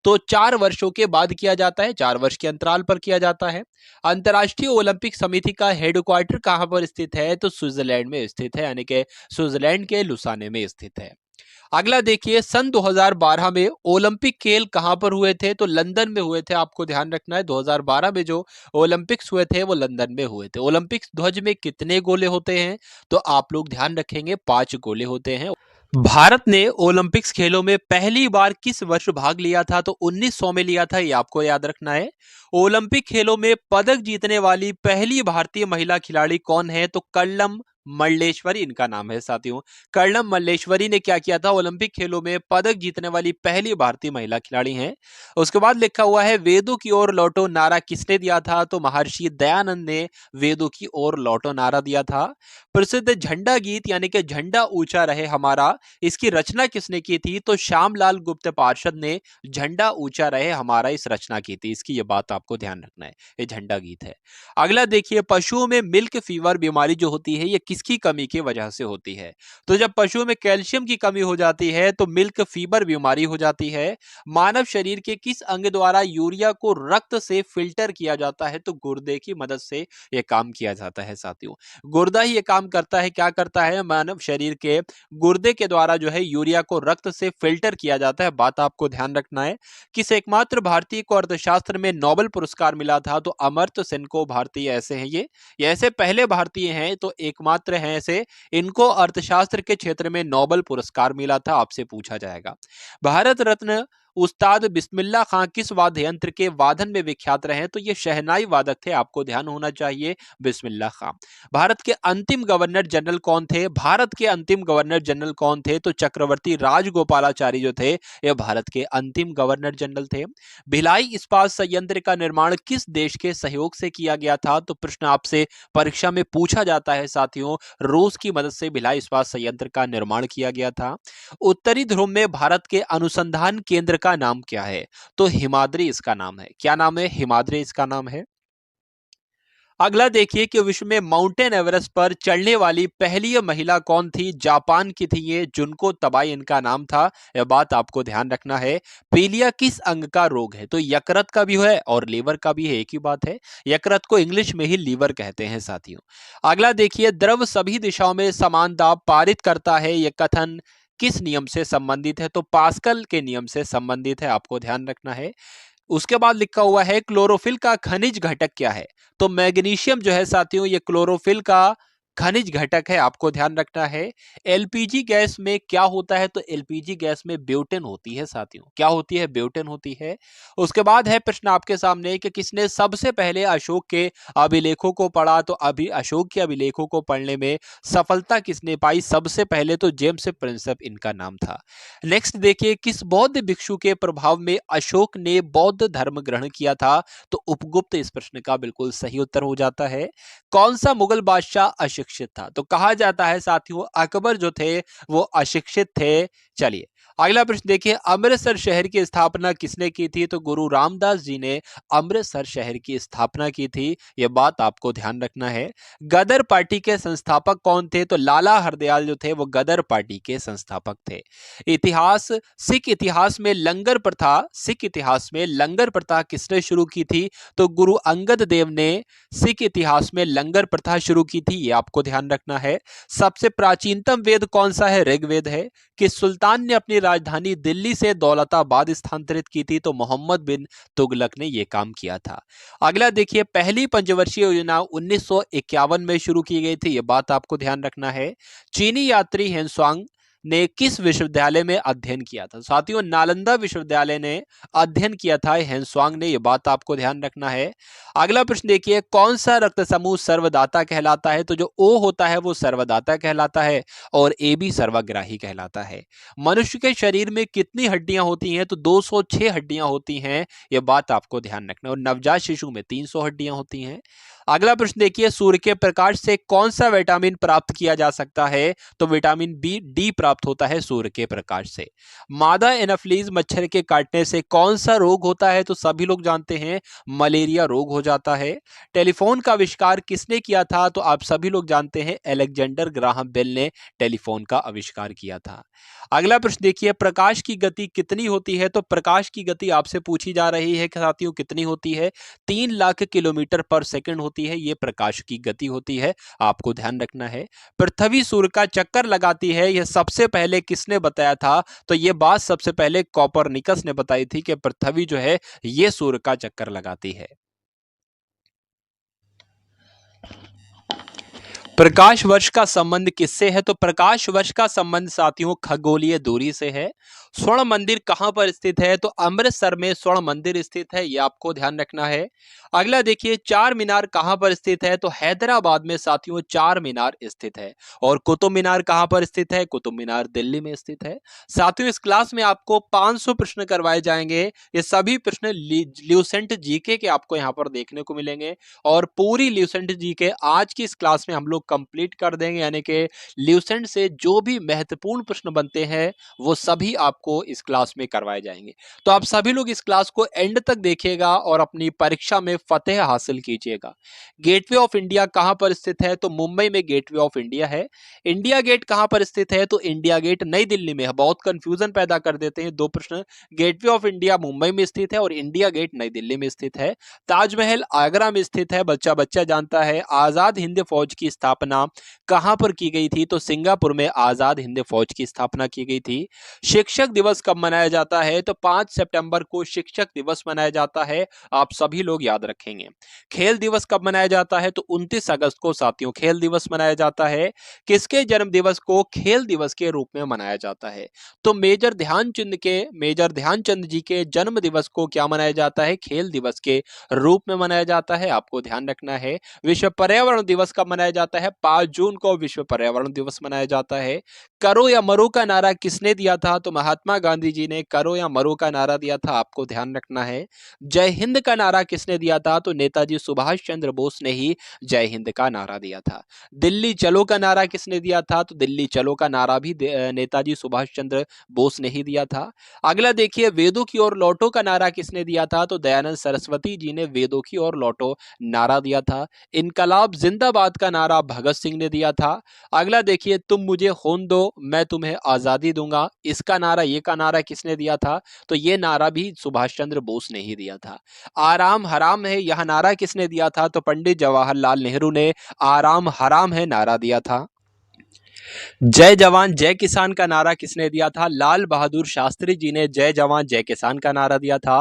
[SPEAKER 1] तो 4 वर्षों के बाद किया जाता है, 4 वर्ष के अंतराल पर किया जाता है। अंतर्राष्ट्रीय ओलंपिक समिति का हेडक्वार्टर कहां पर स्थित है? तो स्विट्जरलैंड में स्थित है, यानी कि स्विट्जरलैंड के लुसाने में स्थित है। अगला देखिए, सन 2012 में ओलंपिक खेल कहां पर हुए थे? तो लंदन में हुए थे। आपको ध्यान रखना है, 2012 में जो ओलंपिक्स हुए थे वो लंदन में हुए थे। ओलंपिक्स ध्वज में कितने गोले होते हैं? तो आप लोग ध्यान रखेंगे, 5 गोले होते हैं। भारत ने ओलंपिक्स खेलों में पहली बार किस वर्ष भाग लिया था? तो 1900 में लिया था, ये आपको याद रखना है। ओलंपिक खेलों में पदक जीतने वाली पहली भारतीय महिला खिलाड़ी कौन है? तो कर्णम मल्लेश्वरी इनका नाम है साथियों। कर्णम मल्लेश्वरी ने क्या किया था? ओलंपिक खेलों में पदक जीतने वाली पहली भारतीय महिला खिलाड़ी हैं। उसके बाद लिखा हुआ है, वेदों की ओर लौटो नारा किसने दिया था? तो महर्षि दयानंद ने वेदों की ओर लौटो नारा दिया था। प्रसिद्ध झंडा गीत यानी कि झंडा ऊंचा रहे हमारा, इसकी रचना किसने की थी? तो श्यामलाल गुप्त पार्षद ने झंडा ऊंचा रहे हमारा इस रचना की थी। इसकी ये बात आपको ध्यान रखना है, ये झंडा गीत है। अगला देखिए, पशुओं में मिल्क फीवर बीमारी जो होती है ये किसकी कमी की वजह से होती है? तो जब पशुओं में कैल्शियम की कमी हो जाती है तो मिल्क फीवर बीमारी हो जाती है। मानव शरीर के किस अंग द्वारा यूरिया को रक्त से फिल्टर किया जाता है? तो गुर्दे की मदद से यह काम किया जाता है साथियों। गुर्दा ही ये काम करता है। क्या करता है? मानव शरीर के गुर्दे के द्वारा जो है यूरिया को रक्त से फिल्टर किया जाता है। बात आपको ध्यान रखना है। किस एकमात्र भारतीय को अर्थशास्त्र में नोबेल पुरस्कार मिला था? तो अमर्त्य सेन को भारतीय ऐसे हैं ये ऐसे पहले भारतीय हैं, तो एकमात्र हैं ऐसे, इनको अर्थशास्त्र के क्षेत्र में नोबेल पुरस्कार मिला था। आपसे पूछा जाएगा। भारत रत्न उस्ताद बिस्मिल्लाह खां किस वाद्य यंत्र के वादन में विख्यात रहे? तो ये शहनाई वादक थे। आपको ध्यान होना चाहिए, बिस्मिल्लाह खां। भारत के अंतिम गवर्नर जनरल कौन थे? भारत के अंतिम गवर्नर जनरल कौन थे? तो चक्रवर्ती राजगोपालाचारी जो थे ये भारत के अंतिम गवर्नर जनरल थे। भिलाई इस्पात संयंत्र का निर्माण किस देश के सहयोग से किया गया था? तो प्रश्न आपसे परीक्षा में पूछा जाता है साथियों। रूस की मदद से भिलाई इस्पात संयंत्र का निर्माण किया गया था। उत्तरी ध्रुव में भारत के अनुसंधान केंद्र का नाम क्या है? तो हिमाद्री इसका नाम है। क्या नाम है? हिमाद्री इसका नाम है। अगला देखिए कि विश्व में माउंटेन एवरेस्ट पर चढ़ने वाली पहली महिला कौन थी? जापान की थी ये, जुनको तबाई इनका नाम था। यह बात आपको ध्यान रखना है। पीलिया किस अंग का रोग है? तो यकृत का भी है और लीवर का भी है, एक ही बात है। यकृत को इंग्लिश में ही लीवर कहते हैं साथियों। अगला देखिए, द्रव सभी दिशाओं में समान दाब पारित करता है, यह कथन किस नियम से संबंधित है? तो पास्कल के नियम से संबंधित है। आपको ध्यान रखना है। उसके बाद लिखा हुआ है, क्लोरोफिल का खनिज घटक क्या है? तो मैग्नीशियम जो है साथियों ये क्लोरोफिल का खनिज घटक है। आपको ध्यान रखना है। एलपीजी गैस में क्या होता है? तो एलपीजी गैस में ब्यूटेन होती है साथियों। क्या होती है? ब्यूटेन होती है। उसके बाद है प्रश्न आपके सामने कि किसने सबसे पहले अशोक के अभिलेखों को पढ़ा? तो अभी अशोक के अभिलेखों को पढ़ने में सफलता किसने पाई सबसे पहले? तो जेम्स प्रिंसेप इनका नाम था। नेक्स्ट देखिए, किस बौद्ध भिक्षु के प्रभाव में अशोक ने बौद्ध धर्म ग्रहण किया था? तो उपगुप्त इस प्रश्न का बिल्कुल सही उत्तर हो जाता है। कौन सा मुगल बादशाह अशिक्षित था? तो कहा जाता है साथियों अकबर जो थे वो अशिक्षित थे। चलिए अगला प्रश्न देखिए, अमृतसर शहर की स्थापना किसने की थी? तो गुरु रामदास जी ने अमृतसर शहर की स्थापना की थी। यह बात आपको ध्यान रखना है। गदर पार्टी के संस्थापक कौन थे? तो लाला हरदयाल जो थे वो गदर पार्टी के संस्थापक थे। इतिहास, सिख इतिहास में लंगर प्रथा, सिख इतिहास में लंगर प्रथा किसने शुरू की थी? तो गुरु अंगद देव ने सिख इतिहास में लंगर प्रथा शुरू की थी। ये आपको ध्यान रखना है। सबसे प्राचीनतम वेद कौन सा है? ऋग्वेद है। किस सुल्तान ने अपनी राजधानी दिल्ली से दौलताबाद स्थानांतरित की थी? तो मोहम्मद बिन तुगलक ने यह काम किया था। अगला देखिए, पहली पंचवर्षीय योजना 1951 में शुरू की गई थी। यह बात आपको ध्यान रखना है। चीनी यात्री हेनसुआंग ने किस विश्वविद्यालय में अध्ययन किया था? साथियों नालंदा विश्वविद्यालय ने अध्ययन किया था हेनसुआंग ने। यह बात आपको ध्यान रखना है। अगला प्रश्न देखिए, कौन सा रक्त समूह सर्वदाता कहलाता है? तो जो ओ होता है वो सर्वदाता कहलाता है और ए बी सर्वग्राही कहलाता है। मनुष्य के शरीर में कितनी हड्डियां होती हैं? तो 206 हड्डियां होती हैं। यह बात आपको ध्यान रखना है। और नवजात शिशु में 300 हड्डियां होती हैं। अगला प्रश्न देखिए, सूर्य के प्रकाश से कौन सा विटामिन प्राप्त किया जा सकता है? तो विटामिन बी डी प्राप्त होता है सूर्य के प्रकाश से। मादा एनाफ्लीज मच्छर के काटने से कौन सा रोग होता है? तो सभी लोग जानते हैं, मलेरिया रोग हो जाता है। टेलीफोन का आविष्कार किसने किया था? तो आप सभी लोग जानते हैं, अलेक्जेंडर ग्राहम बेल ने टेलीफोन का आविष्कार किया था। अगला प्रश्न देखिए, प्रकाश की गति कितनी होती है? तो प्रकाश की गति आपसे पूछी जा रही है कि साथियों कितनी होती है? 3 लाख किलोमीटर पर सेकंड होती है, ये प्रकाश की गति होती है, आपको ध्यान रखना है। पृथ्वी सूर्य का चक्कर लगाती है, यह सबसे पहले किसने बताया था? तो यह बात सबसे पहले कोपरनिकस ने बताई थी कि पृथ्वी जो है ये सूर्य का चक्कर लगाती है। प्रकाश वर्ष का संबंध किससे है? तो प्रकाश वर्ष का संबंध साथियों खगोलीय दूरी से है। स्वर्ण मंदिर कहां पर स्थित है? तो अमृतसर में स्वर्ण मंदिर स्थित है, यह आपको ध्यान रखना है। अगला देखिए, चार मीनार कहां पर स्थित है? तो हैदराबाद में साथियों चार मीनार स्थित है। और कुतुब मीनार कहां पर स्थित है? कुतुब मीनार दिल्ली में स्थित है। साथियों इस क्लास में आपको 500 प्रश्न करवाए जाएंगे। ये सभी प्रश्न ल्यूसेंट जीके के आपको यहां पर देखने को मिलेंगे। और पूरी ल्यूसेंट जीके आज की इस क्लास में हम लोग कंप्लीट कर देंगे, यानी कि ल्यूसेंट से जो भी महत्वपूर्ण प्रश्न बनते हैं वो सभी आपको इस क्लास में करवाए जाएंगे। तो आप सभी लोग इस क्लास को एंड तक देखिएगा और अपनी परीक्षा में फतेह हासिल कीजिएगा। गेटवे ऑफ इंडिया कहां पर स्थित है? तो मुंबई में गेटवे ऑफ इंडिया है। इंडिया गेट कहां पर स्थित है? तो इंडिया गेट नई दिल्ली में है। बहुत कंफ्यूजन पैदा कर देते हैं दो प्रश्न। गेटवे ऑफ इंडिया मुंबई में स्थित है और इंडिया गेट नई दिल्ली में स्थित है। ताजमहल आगरा में स्थित है, बच्चा बच्चा जानता है। आजाद हिंद फौज की स्थापना कहां पर की गई थी? तो सिंगापुर में आजाद हिंद फौज की स्थापना की गई थी। शिक्षक दिवस कब मनाया जाता है? तो 5 सितंबर को शिक्षक दिवस मनाया जाता है, आप सभी लोग याद रखेंगे। खेल दिवस कब मनाया जाता है? तो 29 अगस्त को साथियों खेल दिवस मनाया जाता है। किसके जन्म दिवस को खेल दिवस के रूप में मनाया जाता है? तो मेजर ध्यानचंद जी के जन्म दिवस को क्या मनाया जाता है? खेल दिवस के रूप में मनाया जाता है, आपको ध्यान रखना है। विश्व पर्यावरण दिवस कब मनाया जाता है? 5 जून को विश्व पर्यावरण दिवस मनाया जाता है। करो या मरो का नारा किसने दिया था? तो महात्मा गांधी जी ने करो या मरो का नारा दिया था, आपको ध्यान रखना है। जय हिंद का नारा किसने दिया था? तो नेताजी सुभाष चंद्र बोस ने ही जय हिंद का नारा दिया था। दिल्ली चलो का नारा किसने दिया था? तो दिल्ली चलो का नारा भी नेताजी सुभाष चंद्र बोस ने ही दिया था। अगला देखिए, वेदों की ओर लौटो का नारा किसने दिया था? तो दयानंद सरस्वती जी ने वेदों की ओर लौटो नारा दिया था। इनकलाब जिंदाबाद का नारा भगत सिंह ने दिया था। अगला देखिए, तुम मुझे खून दो मैं तुम्हें आजादी दूंगा, इसका नारा ये का नारा किसने दिया था? तो ये नारा भी सुभाष चंद्र बोस ने ही दिया था। आराम हराम है यह नारा किसने दिया था? तो पंडित जवाहरलाल नेहरू ने आराम हराम है नारा दिया था। जय जवान जय किसान का नारा किसने दिया था? लाल बहादुर शास्त्री जी ने जय जवान जय किसान का नारा दिया था।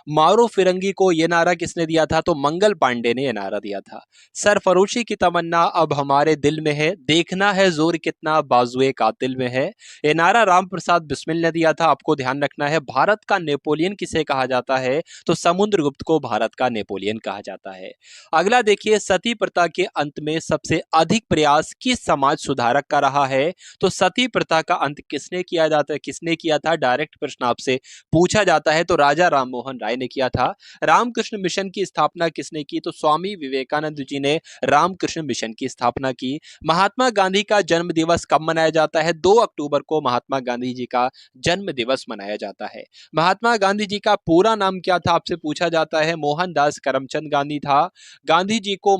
[SPEAKER 1] मारो फिरंगी को यह नारा किसने दिया था? तो मंगल पांडे ने यह नारा दिया था। सरफरोशी की तमन्ना अब हमारे दिल में है, देखना है जोर कितना बाजुए कातिल में है, यह नारा राम प्रसाद बिस्मिल ने दिया था, आपको ध्यान रखना है। भारत का नेपोलियन किसे कहा जाता है? तो समुद्रगुप्त को भारत का नेपोलियन कहा जाता है। अगला देखिए, सती प्रथा के अंत में सबसे अधिक प्रयास किस समाज सुधारक का रहा है? तो सती प्रथा का अंत किसने किया था? डायरेक्ट प्रश्न आपसे पूछा जाता है, तो राजा राममोहन राय ने किया था। रामकृष्ण मिशन की स्थापना किसने की? तो स्वामी विवेकानंद जी ने रामकृष्ण मिशन की स्थापना की। महात्मा गांधी का जन्म दिवस कब मनाया जाता है? 2 अक्टूबर को महात्मा गांधी जी का जन्म दिवस मनाया जाता है। महात्मा गांधी जी का पूरा नाम क्या था? आपसे पूछा जाता है। मोहनदास करमचंद गांधी था। गांधी जी को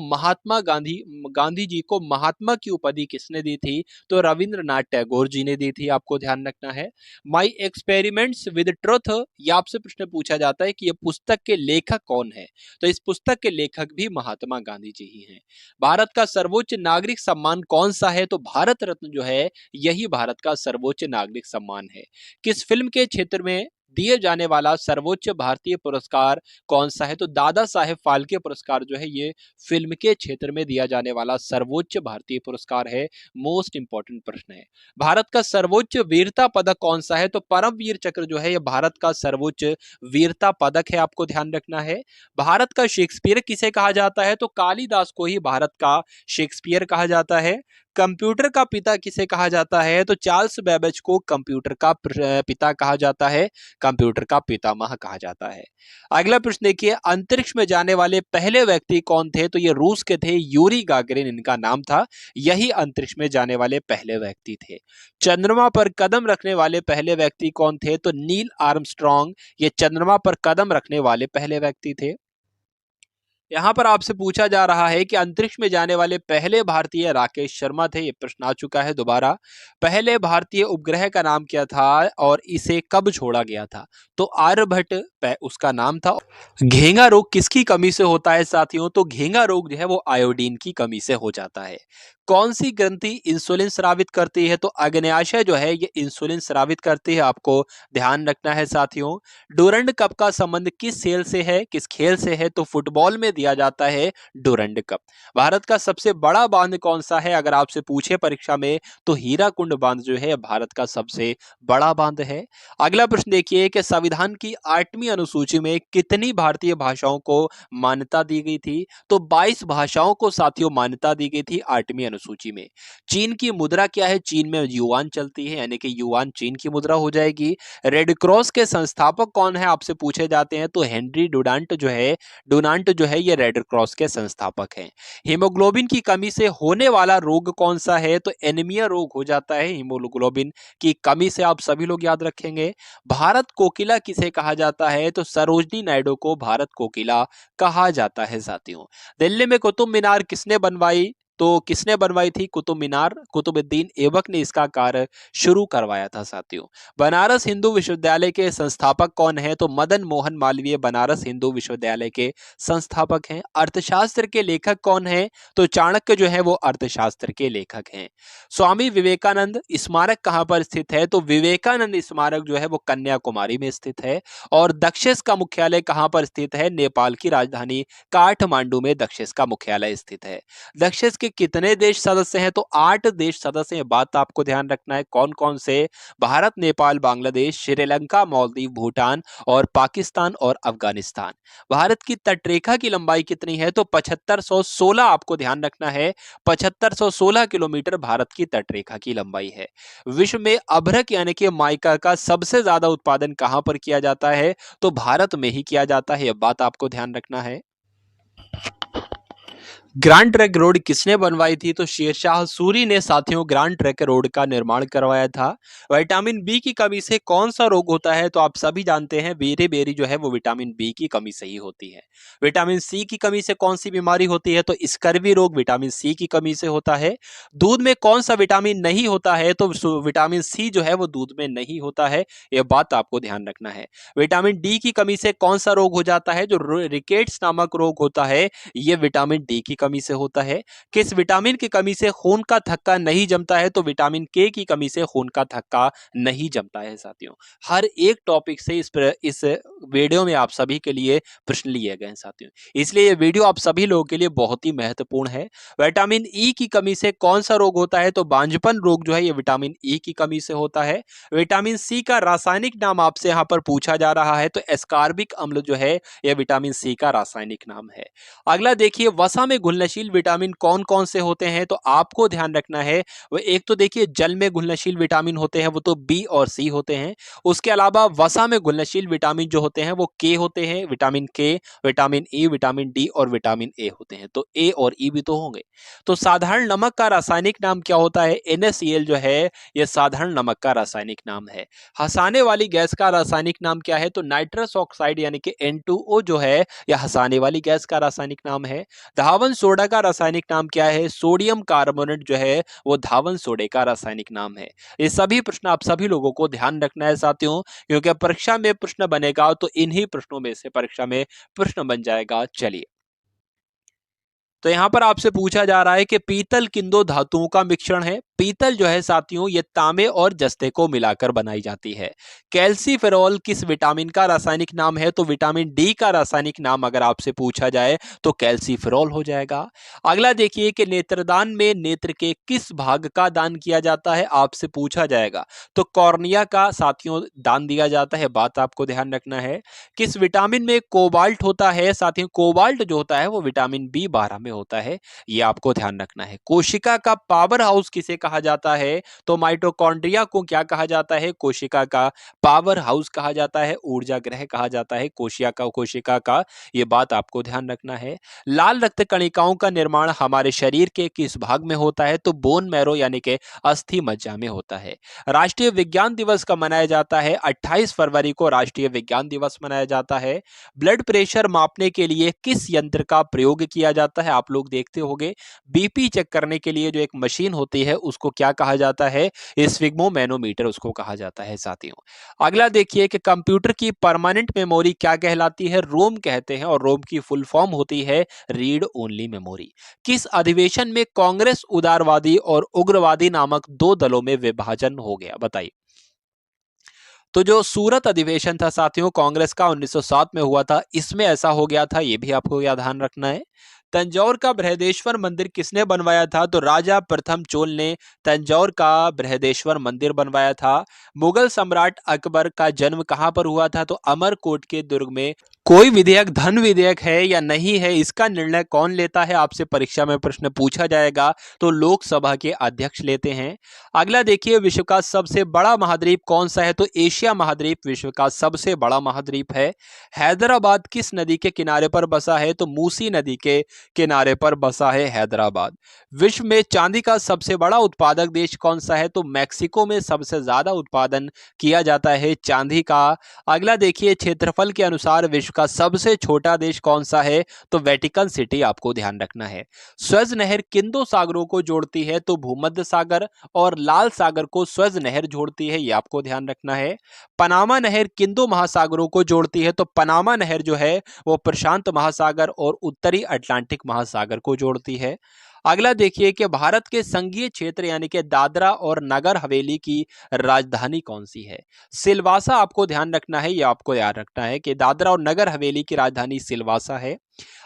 [SPEAKER 1] महात्मा की उपाधि किसने दी थी? तो रविंद्रनाथ टैगोर जी ने दी थी, आपको ध्यान रखना है। माई एक्सपेरिमेंट्स विद ट्रुथ, ये आपसे प्रश्न पूछा जाता है कि ये पुस्तक के लेखक कौन है? तो इस पुस्तक के लेखक भी महात्मा गांधी जी ही हैं। भारत का सर्वोच्च नागरिक सम्मान कौन सा है? तो भारत रत्न जो है यही भारत का सर्वोच्च नागरिक सम्मान है। किस फिल्म के क्षेत्र में दिए जाने वाला सर्वोच्च भारतीय पुरस्कार कौन सा है? तो दादा साहेब फाल्के पुरस्कार जो है ये फिल्म के क्षेत्र में दिया जाने वाला सर्वोच्च भारतीय पुरस्कार है। मोस्ट इंपॉर्टेंट प्रश्न है। भारत का सर्वोच्च वीरता पदक कौन सा है? तो परमवीर चक्र जो है ये भारत का सर्वोच्च वीरता पदक है, आपको ध्यान रखना है। भारत का शेक्सपियर किसे कहा जाता है? तो कालिदास को ही भारत का शेक्सपियर कहा जाता है। कंप्यूटर का पिता किसे कहा जाता है? तो चार्ल्स बेबेज को कंप्यूटर का पिता कहा जाता है, कंप्यूटर का पितामह कहा जाता है। अगला प्रश्न देखिए, अंतरिक्ष में जाने वाले पहले व्यक्ति कौन थे? तो ये रूस के थे, यूरी गागरिन इनका नाम था। यही अंतरिक्ष में जाने वाले पहले व्यक्ति थे। चंद्रमा पर कदम रखने वाले पहले व्यक्ति कौन थे? तो नील आर्मस्ट्रॉन्ग ये चंद्रमा पर कदम रखने वाले पहले व्यक्ति थे। यहाँ पर आपसे पूछा जा रहा है कि अंतरिक्ष में जाने वाले पहले भारतीय राकेश शर्मा थे। ये प्रश्न आ चुका है दोबारा। पहले भारतीय उपग्रह का नाम क्या था और इसे कब छोड़ा गया था? तो आर्यभट्ट उसका नाम था। घेंगा रोग किसकी कमी से होता है साथियों? तो घेंगा रोग जो है वो आयोडीन की कमी से हो जाता है। कौन सी ग्रंथि इंसुलिन स्रावित करती है? तो अग्न्याशय जो है ये इंसुलिन स्रावित करती है, आपको ध्यान रखना है साथियों। डूरंड कप का संबंध किस खेल से है? किस खेल से है? तो फुटबॉल में दिया जाता है डूरंड कप। भारत का सबसे बड़ा बांध कौन सा है? अगर आपसे पूछे परीक्षा में तो हीराकुंड बांध जो है भारत का सबसे बड़ा बांध है। अगला प्रश्न देखिए कि संविधान की 8वीं अनुसूची में कितनी भारतीय भाषाओं को मान्यता दी गई थी? तो 22 भाषाओं को साथियों मान्यता दी गई थी 8वीं अनुसूची में। चीन की मुद्रा क्या है? चीन में युआन चलती है, यानी कि युआन चीन की मुद्रा हो जाएगी। रेड क्रॉस के संस्थापक कौन है आपसे पूछे जाते हैं? तो हेनरी डुनांट जो है ये रेड क्रॉस के संस्थापक हैं। हीमोग्लोबिन की कमी से होने वाला रोग कौन सा है? तो एनीमिया रोग हो जाता है हीमोग्लोबिन की कमी से, आप सभी लोग याद रखेंगे। भारत कोकिला किसे कहा जाता है? तो सरोजनी नायडू को भारत कोकिला कहा जाता है साथियों। दिल्ली में कुतुब मीनार किसने बनवाई? तो किसने बनवाई थी कुतुब मीनार? कुतुबुद्दीन ऐबक ने इसका कार्य शुरू करवाया था साथियों। बनारस हिंदू विश्वविद्यालय के संस्थापक कौन है? तो मदन मोहन मालवीय बनारस हिंदू विश्वविद्यालय के संस्थापक हैं। अर्थशास्त्र के लेखक कौन है? तो चाणक्य जो है वो अर्थशास्त्र के लेखक हैं। स्वामी विवेकानंद स्मारक कहां पर स्थित है? तो विवेकानंद स्मारक जो है वो कन्याकुमारी में स्थित है। और दक्षेस का मुख्यालय कहां पर स्थित है? नेपाल की राजधानी काठमांडू में दक्षेस का मुख्यालय स्थित है। दक्षेस के कितने देश सदस्य हैं? तो 8 देश सदस्य हैं। बात आपको ध्यान रखना है कौन कौन से? भारत, नेपाल, बांग्लादेश, श्रीलंका, मालदीव, भूटान और पाकिस्तान और अफगानिस्तान। भारत की तटरेखा की लंबाई कितनी है? तो 7516, आपको ध्यान रखना है 7516 किलोमीटर भारत की तटरेखा की लंबाई है। विश्व में अभ्रक यानी कि माइका का सबसे ज्यादा उत्पादन कहां पर किया जाता है? तो भारत में ही किया जाता है। यह बात आपको ध्यान रखना है। ग्रैंड ट्रंक रोड किसने बनवाई थी? तो शेरशाह सूरी ने साथियों ग्रैंड ट्रंक रोड का निर्माण करवाया था। विटामिन बी की कमी से कौन सा रोग होता है? तो आप सभी जानते हैं बेरी बेरी जो है वो विटामिन बी की कमी से ही होती है। विटामिन सी की कमी से कौन सी बीमारी होती है? तो स्कर्वी रोग विटामिन सी की कमी से होता है। दूध में कौन सा विटामिन नहीं होता है? तो विटामिन सी जो है वो दूध में नहीं होता है। यह बात आपको ध्यान रखना है। विटामिन डी की कमी से कौन सा रोग हो जाता है? जो रिकेट्स नामक रोग होता है ये विटामिन डी की कमी से होता है। किस विटामिन की कमी से खून का थक्का नहीं जमता है? तो विटामिन के की कमी से खून का थक्का नहीं जमता है साथियों। हर एक टॉपिक से इस वीडियो में आप सभी के लिए प्रश्न लिए गए हैं साथियों, इसलिए ये वीडियो आप सभी लोगों के लिए बहुत ही महत्वपूर्ण है। विटामिन ई की कमी से कौन सा रोग होता है? तो बांझपन रोग जो है ये विटामिन ई की कमी से होता है। विटामिन सी का रासायनिक नाम आपसे यहाँ पर पूछा जा रहा है, तो एस्कॉर्बिक अम्ल जो है यह विटामिन सी का रासायनिक नाम है। अगला देखिए, वसा में घुलनशील विटामिन कौन कौन से होते हैं? तो आपको ध्यान रखना है वो एक तो देखिए जल में घुलनशील विटामिन होते हैं, वो तो बी और सी होते हैं। उसके अलावा वसा में घुलनशील विटामिन जो होते हैं वो के होते हैं, विटामिन के, विटामिन ई, विटामिन डी और विटामिन ए होते हैं। तो ए और ई भी तो होंगे। तो साधारण नमक का रासायनिक नाम क्या होता है? NaCl जो है यह साधारण नमक का रासायनिक नाम है। हंसाने वाली गैस का रासायनिक नाम क्या है? तो नाइट्रस ऑक्साइड यानी कि N2O जो है यह हंसाने वाली गैस का रासायनिक नाम है। धावन सोडा का रासायनिक नाम क्या है? सोडियम कार्बोनेट जो है वो धावन सोडे का रासायनिक नाम है। ये सभी प्रश्न आप सभी लोगों को ध्यान रखना है साथियों, क्योंकि परीक्षा में प्रश्न बनेगा तो इन्हीं प्रश्नों में से परीक्षा में प्रश्न बन जाएगा। चलिए, तो यहां पर आपसे पूछा जा रहा है कि पीतल किन दो धातुओं का मिश्रण है? पीतल जो है साथियों ये तांबे और जस्ते को मिलाकर बनाई जाती है। कैल्सीफेरॉल किस विटामिन का रासायनिक नाम है? तो विटामिन डी का रासायनिक नाम अगर आपसे पूछा जाए तो कैल्सीफेरॉल हो जाएगा। अगला देखिए कि नेत्रदान में नेत्र के किस भाग का दान किया जाता है? आपसे पूछा जाएगा तो कॉर्निया का साथियों दान दिया जाता है। बात आपको ध्यान रखना है। किस विटामिन में कोबाल्ट होता है? साथियों कोबाल्ट जो होता है वो विटामिन बी 12 में होता है, ये आपको ध्यान रखना है। कोशिका का पावर हाउस किसे कहा जाता है? तो माइटोकॉन्ड्रिया को क्या कहा जाता है? कोशिका का पावर हाउस कहा जाता है, ऊर्जा ग्रह कहा जाता है कोशिका का, ये बात आपको ध्यान रखना है। लाल रक्त कणिकाओं का निर्माण हमारे शरीर के किस भाग में होता है? तो बोन मैरो यानी कि अस्थि मज्जा में होता है। राष्ट्रीय विज्ञान दिवस कब मनाया जाता है? 28 फरवरी को राष्ट्रीय विज्ञान दिवस मनाया जाता है। ब्लड प्रेशर मापने के लिए किस यंत्र का प्रयोग किया जाता है? आप लोग देखते होंगे बीपी चेक करने के लिए जो एक मशीन होती है उसको क्या कहा जाता है? स्फिग्मोमैनोमीटर उसको कहा जाता है साथियों। अगला देखिए कि कंप्यूटर की परमानेंट मेमोरी क्या कहलाती है? रोम कहते हैं, और रोम की फुल फॉर्म होती है रीड ओनली मेमोरी। किस अधिवेशन में कांग्रेस उदारवादी और उग्रवादी नामक दो दलों में विभाजन हो गया? बताइए। तो जो सूरत अधिवेशन था साथियों कांग्रेस का 1907 में हुआ था, इसमें ऐसा हो गया था, ये भी आपको याद ध्यान रखना है। तंजौर का बृहदेश्वर मंदिर किसने बनवाया था? तो राजा प्रथम चोल ने तंजौर का बृहदेश्वर मंदिर बनवाया था। मुगल सम्राट अकबर का जन्म कहां पर हुआ था? तो अमरकोट के दुर्ग में। कोई विधेयक धन विधेयक है या नहीं है, इसका निर्णय कौन लेता है? आपसे परीक्षा में प्रश्न पूछा जाएगा तो लोकसभा के अध्यक्ष लेते हैं। अगला देखिए विश्व का सबसे बड़ा महाद्वीप कौन सा है? तो एशिया महाद्वीप विश्व का सबसे बड़ा महाद्वीप है। हैदराबाद किस नदी के किनारे पर बसा है? तो मूसी नदी के किनारे पर बसा है हैदराबाद। विश्व में चांदी का सबसे बड़ा उत्पादक देश कौन सा है? तो मैक्सिको में सबसे ज्यादा उत्पादन किया जाता है चांदी का। अगला देखिए क्षेत्रफल के अनुसार विश्व का सबसे छोटा देश कौन सा है? तो वेटिकन सिटी आपको ध्यान रखना है। स्वेज नहर किन दो सागरों को जोड़ती है? तो भूमध्य सागर और लाल सागर को स्वेज नहर जोड़ती है, ये आपको ध्यान रखना है। पनामा नहर किन दो महासागरों को जोड़ती है? तो पनामा नहर जो है वो प्रशांत महासागर और उत्तरी अटलांटिक महासागर को जोड़ती है। अगला देखिए कि भारत के संघीय क्षेत्र यानी कि दादरा और नगर हवेली की राजधानी कौन सी है? सिलवासा आपको ध्यान रखना है, ये आपको याद रखना है कि दादरा और नगर हवेली की राजधानी सिलवासा है।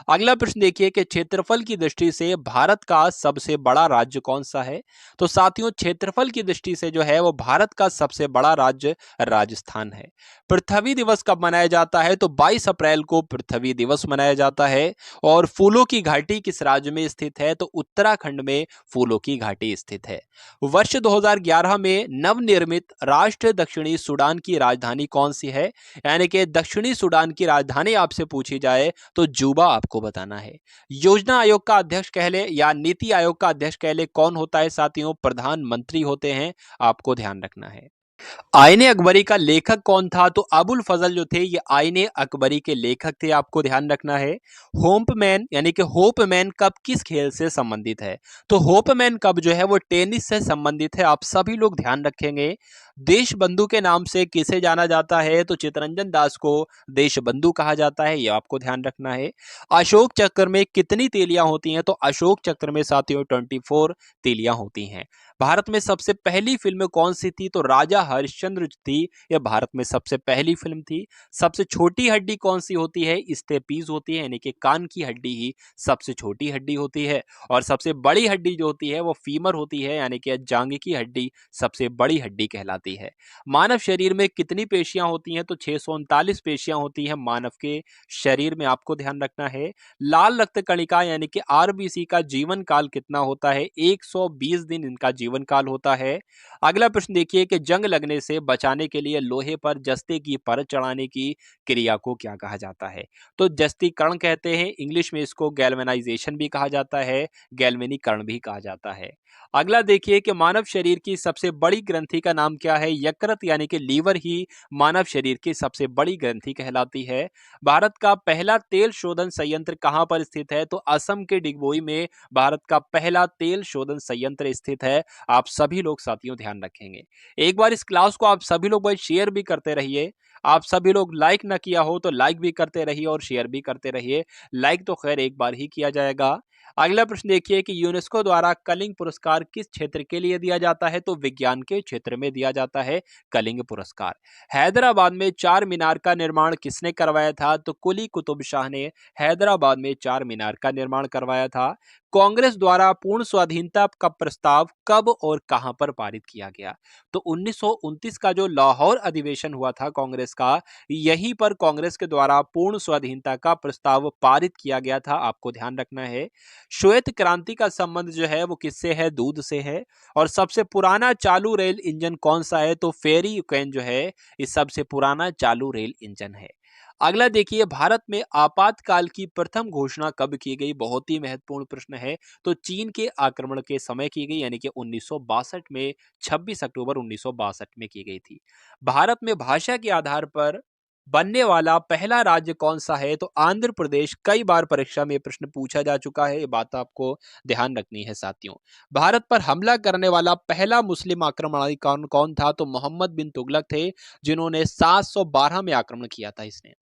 [SPEAKER 1] अगला प्रश्न देखिए कि क्षेत्रफल की दृष्टि से भारत का सबसे बड़ा राज्य कौन सा है? तो साथियों क्षेत्रफल की दृष्टि से जो है वो भारत का सबसे बड़ा राज्य राजस्थान है। पृथ्वी दिवस कब मनाया जाता है? तो 22 अप्रैल को पृथ्वी दिवस मनाया जाता है। और फूलों की घाटी किस राज्य में स्थित है? तो उत्तराखंड में फूलों की घाटी स्थित है। वर्ष 2011 में नवनिर्मित राष्ट्र दक्षिणी सूडान की राजधानी कौन सी है? यानी कि दक्षिणी सूडान की राजधानी आपसे पूछी जाए तो juba आपको बताना है। योजना आयोग का अध्यक्ष कह ले या नीति आयोग का अध्यक्ष कह ले कौन होता है? साथियों प्रधानमंत्री होते हैं, आपको ध्यान रखना है। आईने अकबरी का लेखक कौन था? तो अबुल फजल जो थे ये आईने अकबरी के लेखक थे, आपको ध्यान रखना है। होपमैन यानी कि होपमैन कप किस खेल से संबंधित है? तो होपमैन कप जो है वो टेनिस से संबंधित है, आप सभी लोग ध्यान रखेंगे। देश बंधु के नाम से किसे जाना जाता है? तो चितरंजन दास को देश बंधु कहा जाता है, ये आपको ध्यान रखना है। अशोक चक्र में कितनी तीलियां होती हैं? तो अशोक चक्र में साथियों 24 तीलियां होती हैं। भारत में सबसे पहली फिल्म कौन सी थी? तो राजा हरिश्चंद्र थी, यह भारत में सबसे पहली फिल्म थी। सबसे छोटी हड्डी कौन सी होती है? स्टेपीज होती है, यानी कि कान की हड्डी ही सबसे छोटी हड्डी होती है। और सबसे बड़ी हड्डी जो होती है वो फीमर होती है, यानी कि जांघ की हड्डी सबसे बड़ी हड्डी कहलाती है। मानव शरीर में कितनी पेशियां होती हैं? तो 639 पेशियां होती हैं मानव के शरीर में, आपको ध्यान रखना है। लाल रक्त कणिका यानी कि आरबीसी का जीवन काल कितना होता है? 120 दिन इनका जीवन काल होता है। अगला प्रश्न देखिए कि जंग लगने से बचाने के लिए लोहे पर जस्ते की परत चढ़ाने की क्रिया को क्या कहा जाता है? तो जस्तीकरण कहते हैं, इंग्लिश में इसको गैल्वेनाइजेशन भी कहा जाता है, गैल्वेनीकरण भी कहा जाता है। अगला देखिए कि मानव शरीर की सबसे बड़ी ग्रंथि का नाम क्या है? यकृत यानी कि लीवर ही मानव शरीर की सबसे बड़ी ग्रंथि कहलाती है। भारत का पहला तेल शोधन संयंत्र कहां पर स्थित है? तो असम के डिगबोई में भारत का पहला तेल शोधन संयंत्र स्थित है, आप सभी लोग साथियों ध्यान रखेंगे। एक बार इस क्लास को आप सभी लोग भाई शेयर भी करते रहिए। आप सभी लोग लाइक ना किया हो तो लाइक भी करते रहिए और शेयर भी करते रहिए। लाइक तो खैर एक बार ही किया जाएगा। अगला प्रश्न देखिए कि यूनेस्को द्वारा कलिंग पुरस्कार किस क्षेत्र के लिए दिया जाता है? तो विज्ञान के क्षेत्र में दिया जाता है कलिंग पुरस्कार। हैदराबाद में चार मीनार का निर्माण किसने करवाया था? तो कुली कुतुब शाह ने हैदराबाद में चार मीनार का निर्माण करवाया था। कांग्रेस द्वारा पूर्ण स्वाधीनता का प्रस्ताव कब और कहां पर पारित किया गया? तो 1929 का जो लाहौर अधिवेशन हुआ था कांग्रेस का, यहीं पर कांग्रेस के द्वारा पूर्ण स्वाधीनता का प्रस्ताव पारित किया गया था, आपको ध्यान रखना है। श्वेत क्रांति का संबंध जो है वो किससे है? दूध से है। और सबसे पुराना चालू रेल इंजन कौन सा है? तो फेरी यूक्रेन जो है ये सबसे पुराना चालू रेल इंजन है। अगला देखिए, भारत में आपातकाल की प्रथम घोषणा कब की गई? बहुत ही महत्वपूर्ण प्रश्न है। तो चीन के आक्रमण के समय की गई, यानी कि 1962 में, 26 अक्टूबर 1962 में की गई थी। भारत में भाषा के आधार पर बनने वाला पहला राज्य कौन सा है? तो आंध्र प्रदेश। कई बार परीक्षा में प्रश्न पूछा जा चुका है, ये बात आपको ध्यान रखनी है साथियों। भारत पर हमला करने वाला पहला मुस्लिम आक्रमणकारी कौन कौन था? तो मोहम्मद बिन तुगलक थे, जिन्होंने 712 में आक्रमण किया था इसने।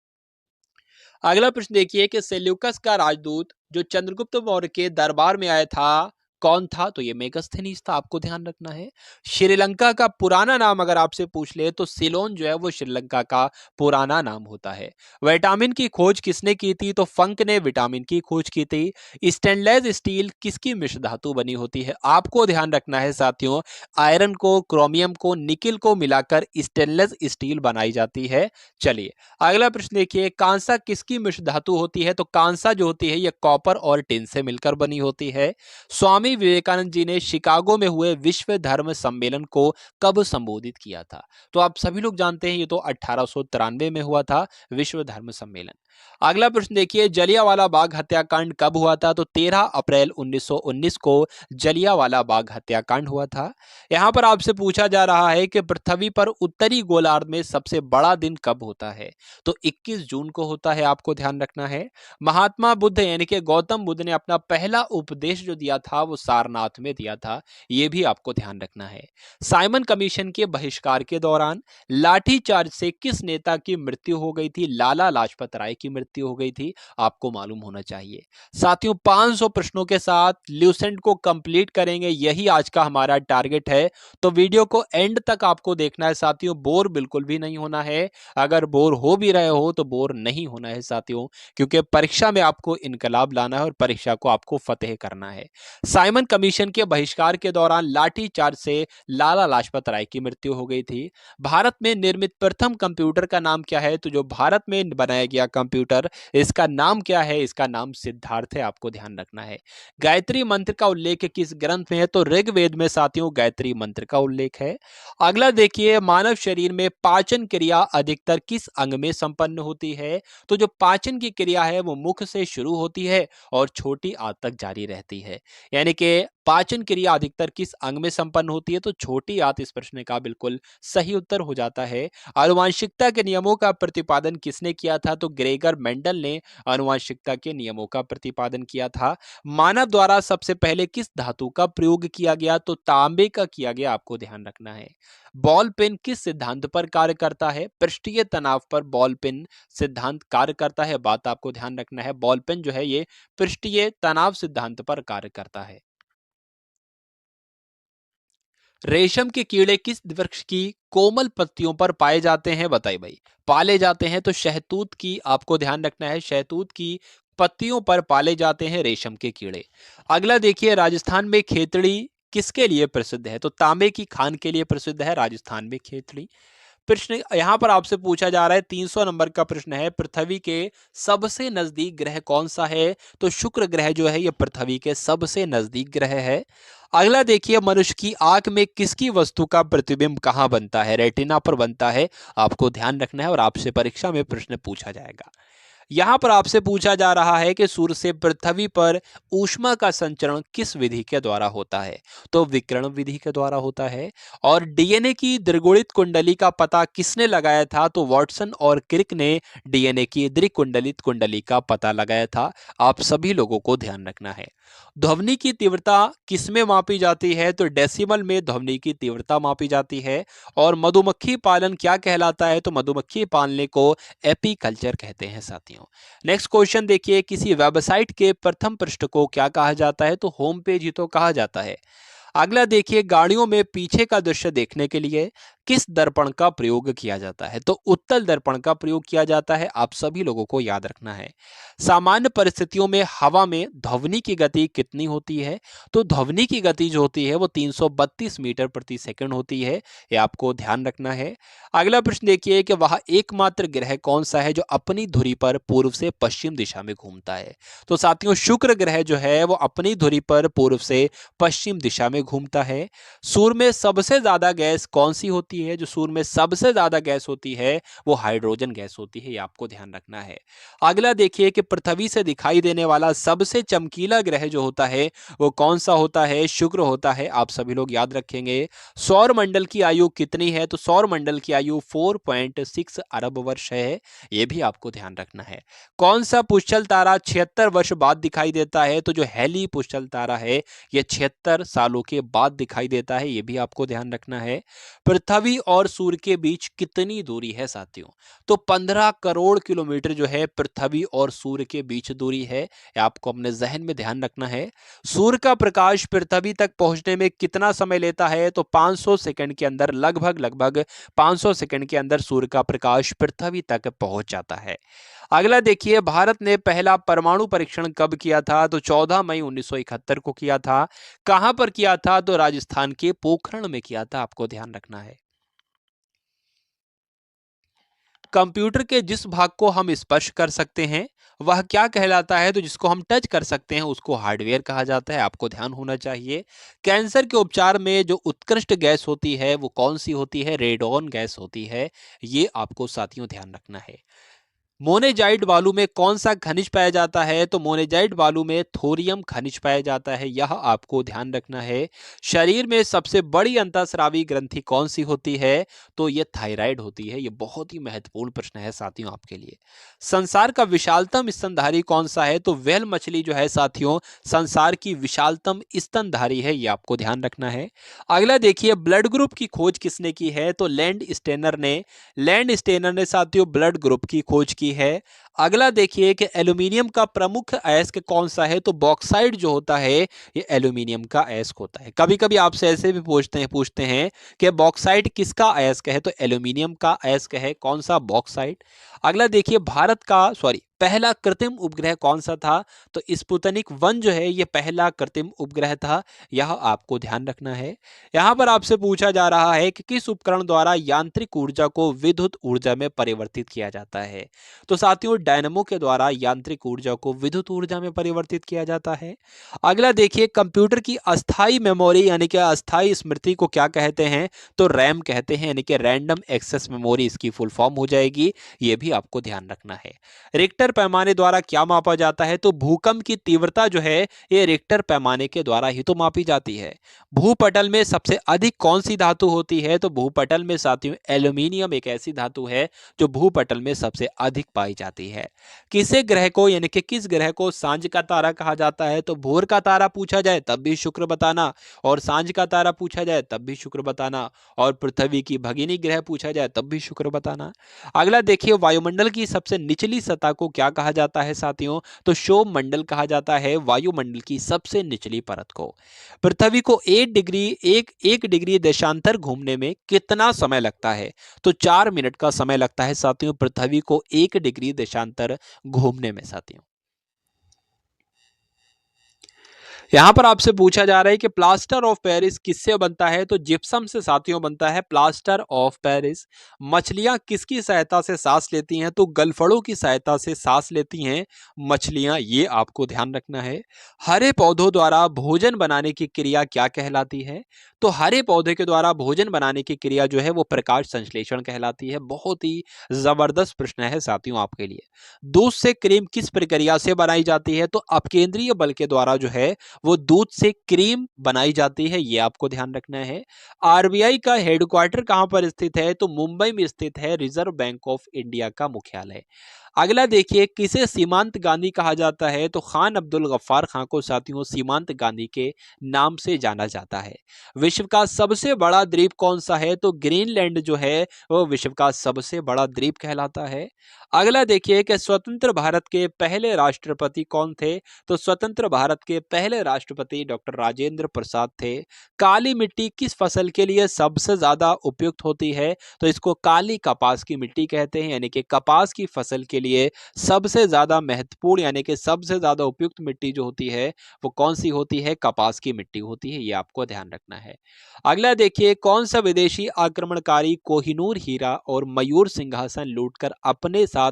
[SPEAKER 1] अगला प्रश्न देखिए कि सेल्यूकस का राजदूत जो चंद्रगुप्त मौर्य के दरबार में आया था, कौन था? तो ये मेगास्थनीज था, आपको ध्यान रखना है। श्रीलंका का पुराना नाम अगर आपसे पूछ ले तो सिलोन जो है वो श्रीलंका का पुराना नाम होता है। विटामिन की खोज किसने की थी? तो फंक ने विटामिन की खोज की थी। स्टेनलेस स्टील किसकी मिश्र धातु बनी होती है? आपको ध्यान रखना है साथियों, आयरन को, क्रोमियम को, निकिल को मिलाकर स्टेनलेस स्टील बनाई जाती है। चलिए अगला प्रश्न देखिए, कांसा किसकी मिश्र धातु होती है? तो कांसा जो होती है ये कॉपर और टिन से मिलकर बनी होती है। स्वामी विवेकानंद जी ने शिकागो में हुए विश्व धर्म सम्मेलन को कब संबोधित किया था? तो आप सभी लोग जानते हैं ये तो 1893 में हुआ था विश्व धर्म सम्मेलन। अगला प्रश्न देखिए, जलियांवाला बाग हत्याकांड कब हुआ था? तो 13 अप्रैल 1919 को जलियांवाला बाग हत्याकांड हुआ था। यहां पर आपसे पूछा जा रहा है कि पृथ्वी पर उत्तरी गोलार्ध में सबसे बड़ा दिन कब होता है? तो 21 जून को होता है, आपको ध्यान रखना है। महात्मा बुद्ध यानी कि गौतम बुद्ध ने अपना पहला उपदेश जो दिया था वो सारनाथ में दिया था, ये भी आपको ध्यान रखना है। साइमन कमीशन के बहिष्कार के दौरान लाठीचार्ज से किस नेता की मृत्यु हो गई थी? लाला लाजपत राय की मृत्यु हो गई थी, आपको मालूम होना चाहिए। साथियों 500 प्रश्नों के साथ ल्यूसेंट को कंप्लीट करेंगे, यही आज का हमारा टारगेट है। तो वीडियो को एंड तक आपको देखना है साथियों, बोर बिल्कुल भी नहीं होना है। अगर बोर हो भी रहे हो तो बोर नहीं होना है साथियों, क्योंकि परीक्षा में आपको इनकलाब लाना है और परीक्षा को आपको फतेह करना है। साइमन कमीशन के बहिष्कार के दौरान लाठीचार्ज से लाला लाजपत राय की मृत्यु हो गई थी। भारत में निर्मित प्रथम कंप्यूटर का नाम क्या है? तो जो भारत में बनाया गया कंप्यूटर, इसका नाम क्या है? इसका नाम सिद्धार्थ है, आपको ध्यान रखना है। गायत्री मंत्र का उल्लेख किस ग्रंथ में है? तो ऋग्वेद में साथियों गायत्री मंत्र का उल्लेख है। अगला देखिए, मानव शरीर में पाचन क्रिया अधिकतर किस अंग में संपन्न होती है? तो जो पाचन की क्रिया है वो मुख से शुरू होती है और छोटी आंत तक जारी रहती है। यानी कि पाचन क्रिया अधिकतर किस अंग में संपन्न होती है? तो छोटी आंत इस प्रश्न का बिल्कुल सही उत्तर हो जाता है। आनुवंशिकता के नियमों का प्रतिपादन किसने किया था? तो ग्रेगर मेंडल ने आनुवंशिकता के नियमों का प्रतिपादन किया था। मानव द्वारा सबसे पहले किस धातु का प्रयोग किया गया? तो तांबे का किया गया, आपको ध्यान रखना है। बॉल पेन किस सिद्धांत पर कार्य करता है? पृष्ठीय तनाव पर बॉल पेन सिद्धांत कार्य करता है, बात आपको ध्यान रखना है। बॉल पेन जो है ये पृष्ठीय तनाव सिद्धांत पर कार्य करता है। रेशम के कीड़े किस वृक्ष की कोमल पत्तियों पर पाए जाते हैं? बताइए भाई। पाले जाते हैं तो शहतूत की, आपको ध्यान रखना है, शहतूत की पत्तियों पर पाले जाते हैं रेशम के कीड़े। अगला देखिए, राजस्थान में खेतड़ी किसके लिए प्रसिद्ध है? तो तांबे की खान के लिए प्रसिद्ध है राजस्थान में खेतड़ी। प्रश्न यहां पर आपसे पूछा जा रहा है, 300 नंबर का प्रश्न है, पृथ्वी के सबसे नजदीक ग्रह कौन सा है? तो शुक्र ग्रह जो है ये पृथ्वी के सबसे नजदीक ग्रह है। अगला देखिए, मनुष्य की आंख में किसकी वस्तु का प्रतिबिंब कहां बनता है? रेटिना पर बनता है, आपको ध्यान रखना है और आपसे परीक्षा में प्रश्न पूछा जाएगा। यहां पर आपसे पूछा जा रहा है कि सूर्य से पृथ्वी पर ऊष्मा का संचरण किस विधि के द्वारा होता है? तो विकिरण विधि के द्वारा होता है। और डीएनए की द्विगुणित कुंडली का पता किसने लगाया था? तो वॉटसन और क्रिक ने डीएनए की द्विकुंडलित कुंडली का पता लगाया था, आप सभी लोगों को ध्यान रखना है। ध्वनि की तीव्रता किसमें मापी जाती है? तो डेसिबल में ध्वनि की तीव्रता मापी जाती है। और मधुमक्खी पालन क्या कहलाता है? तो मधुमक्खी पालने को एपीकल्चर कहते हैं साथियों। साथियों। नेक्स्ट क्वेश्चन देखिए, किसी वेबसाइट के प्रथम पृष्ठ को क्या कहा जाता है? तो होम पेज ही तो कहा जाता है। अगला देखिए, गाड़ियों में पीछे का दृश्य देखने के लिए किस दर्पण का प्रयोग किया जाता है? तो उत्तल दर्पण का प्रयोग किया जाता है, आप सभी लोगों को याद रखना है। सामान्य परिस्थितियों में हवा में ध्वनि की गति कितनी होती है? तो ध्वनि की गति जो होती है वो 332 मीटर प्रति सेकंड होती है, ये आपको ध्यान रखना है। अगला प्रश्न देखिए कि वह एकमात्र ग्रह कौन सा है जो अपनी धुरी पर पूर्व से पश्चिम दिशा में घूमता है? तो साथियों, शुक्र ग्रह जो है वो अपनी धुरी पर पूर्व से पश्चिम दिशा में घूमता है। सूर्य में सबसे ज्यादा गैस कौन सी होती है? जो सूर्य में सबसे ज्यादा गैस होती है वो हाइड्रोजन गैस होती है, ये आपको ध्यान रखना है। अगला देखिए कि पृथ्वी से दिखाई देने वाला सबसे चमकीला ग्रह जो होता है वो कौन सा होता है? शुक्र होता है, आप सभी लोग याद रखेंगे। सौर मंडल की आयु कितनी है? तो सौर मंडल की आयु 4.6 अरब वर्ष है, ये भी आपको ध्यान रखना है। कौन सा पुष्कल तारा 76 वर्ष बाद दिखाई देता है? तो जो हेली पुष्कल तारा है ये 76 सालों के बाद दिखाई देता है, ये भी आपको ध्यान रखना है। पृथ्वी और सूर्य के बीच कितनी दूरी है साथियों? तो 15 करोड़ किलोमीटर जो है पृथ्वी और सूर्य के बीच दूरी है, ये आपको अपने जहन में ध्यान रखना है। सूर्य का प्रकाश पृथ्वी तक पहुंचने में कितना समय लेता है? तो 500 सेकंड के अंदर, लगभग 500 सेकंड के अंदर सूर्य का प्रकाश पृथ्वी तक पहुंच जाता है। अगला देखिए, भारत ने पहला परमाणु परीक्षण कब किया था? तो 14 मई 1971 को किया था। कहां पर किया था? तो राजस्थान के पोखरण में किया था, आपको ध्यान रखना है। कंप्यूटर के जिस भाग को हम स्पर्श कर सकते हैं वह क्या कहलाता है? तो जिसको हम टच कर सकते हैं उसको हार्डवेयर कहा जाता है, आपको ध्यान होना चाहिए। कैंसर के उपचार में जो उत्कृष्ट गैस होती है वो कौन सी होती है? रेडॉन गैस होती है, ये आपको साथियों ध्यान रखना है। मोनेजाइट बालू में कौन सा खनिज पाया जाता है? तो मोनेजाइट बालू में थोरियम खनिज पाया जाता है, यह आपको ध्यान रखना है। शरीर में सबसे बड़ी अंतःस्रावी ग्रंथि कौन सी होती है? तो यह थायराइड होती है, यह बहुत ही महत्वपूर्ण प्रश्न है साथियों आपके लिए। संसार का विशालतम स्तनधारी कौन सा है? तो व्हेल मछली जो है साथियों संसार की विशालतम स्तनधारी है, यह आपको ध्यान रखना है। अगला देखिए, ब्लड ग्रुप की खोज किसने की है? तो लैंड स्टेनर ने साथियों ब्लड ग्रुप की खोज की है। अगला देखिए कि एल्यूमिनियम का प्रमुख अयस्क कौन सा है? तो बॉक्साइट जो होता है ये एल्यूमिनियम का अयस्क होता है। कभी कभी आपसे ऐसे भी पूछते हैं कि बॉक्साइट किसका अयस्क है? तो एल्यूमिनियम का अयस्क है, कौन सा? बॉक्साइट। अगला देखिए, पहला कृत्रिम उपग्रह कौन सा था? तो स्पुतनिक 1 जो है ये पहला कृत्रिम उपग्रह था, यह आपको ध्यान रखना है। यहां पर आपसे पूछा जा रहा है कि किस उपकरण द्वारा यांत्रिक ऊर्जा को विद्युत ऊर्जा में परिवर्तित किया जाता है? तो साथियों, डायनमो के द्वारा यांत्रिक ऊर्जा को विद्युत ऊर्जा में परिवर्तित किया जाता है। अगला देखिए, कंप्यूटर की अस्थाई मेमोरी यानी कि अस्थाई स्मृति को क्या कहते हैं? तो रैम कहते हैं, यानी कि रैंडम एक्सेस मेमोरी इसकी फुल फॉर्म हो जाएगी, यह भी आपको ध्यान रखना है। रिक्टर पैमाने द्वारा क्या मापा जाता है? तो भूकंप की तीव्रता जो है ये रिक्टर पैमाने के द्वारा ही तो मापी जाती है। भूपटल में सबसे अधिक कौन सी धातु होती है? तो भूपटल में साथियों एल्यूमिनियम एक ऐसी धातु है जो भूपटल में सबसे अधिक पाई जाती है। किसे ग्रह को यानी कि किस ग्रह को सांझ का तारा कहा जाता है? तो भोर का तारा पूछा जाए तब भी शुक्र बताना, और सांझ का तारा पूछा जाए तब भी शुक्र बताना, और पृथ्वी की भगिनी ग्रह पूछा जाए तब भी शुक्र बताना। अगला देखिए, वायुमंडल की सबसे निचली सतह को क्या कहा जाता है साथियों? तो क्षोभ मंडल कहा जाता है वायुमंडल की सबसे निचली परत को। पृथ्वी को 1 डिग्री देशांतर घूमने में कितना समय लगता है? तो 4 मिनट का समय लगता है साथियों पृथ्वी को 1 डिग्री देशांतर घूमने में साथियों। यहां पर आपसे पूछा जा रहा है कि प्लास्टर ऑफ पेरिस किससे बनता है? तो जिप्सम से साथियों बनता है प्लास्टर ऑफ पेरिस। मछलियां किसकी सहायता से सांस लेती हैं? तो गलफड़ों की सहायता से सांस लेती हैं मछलियां, ये आपको ध्यान रखना है। हरे पौधों द्वारा भोजन बनाने की क्रिया क्या कहलाती है? तो हरे पौधे के द्वारा भोजन बनाने की क्रिया जो है वो प्रकाश संश्लेषण कहलाती है। बहुत ही जबरदस्त प्रश्न है साथियों आपके लिए। दूध से क्रीम किस प्रक्रिया से बनाई जाती है? तो अपकेंद्रीय बल के द्वारा जो है वो दूध से क्रीम बनाई जाती है, ये आपको ध्यान रखना है। आरबीआई का हेडक्वार्टर कहां पर स्थित है? तो मुंबई में स्थित है रिजर्व बैंक ऑफ इंडिया का मुख्यालय। अगला देखिए, किसे सीमांत गांधी कहा जाता है? तो खान अब्दुल गफ्फार खां को साथियों सीमांत गांधी के नाम से जाना जाता है। विश्व का सबसे बड़ा द्वीप कौन सा है? तो ग्रीनलैंड जो है वो विश्व का सबसे बड़ा द्वीप कहलाता है। अगला देखिए कि स्वतंत्र भारत के पहले राष्ट्रपति कौन थे? तो स्वतंत्र भारत के पहले राष्ट्रपति डॉक्टर राजेंद्र प्रसाद थे। काली मिट्टी किस फसल के लिए सबसे ज्यादा उपयुक्त होती है? तो इसको काली कपास की मिट्टी कहते हैं, यानी कि कपास की फसल के लिए सबसे ज्यादा महत्वपूर्ण यानी कि सबसे ज्यादा उपयुक्त मिट्टी जो होती है वो कौन सी होती है? कपास की मिट्टी होती है, ये आपको ध्यान रखना है। अगला देखिए, कौन सा विदेशी आक्रमणकारी कोहिनूर हीरा और मयूर सिंहासन लूटकर अपने साथ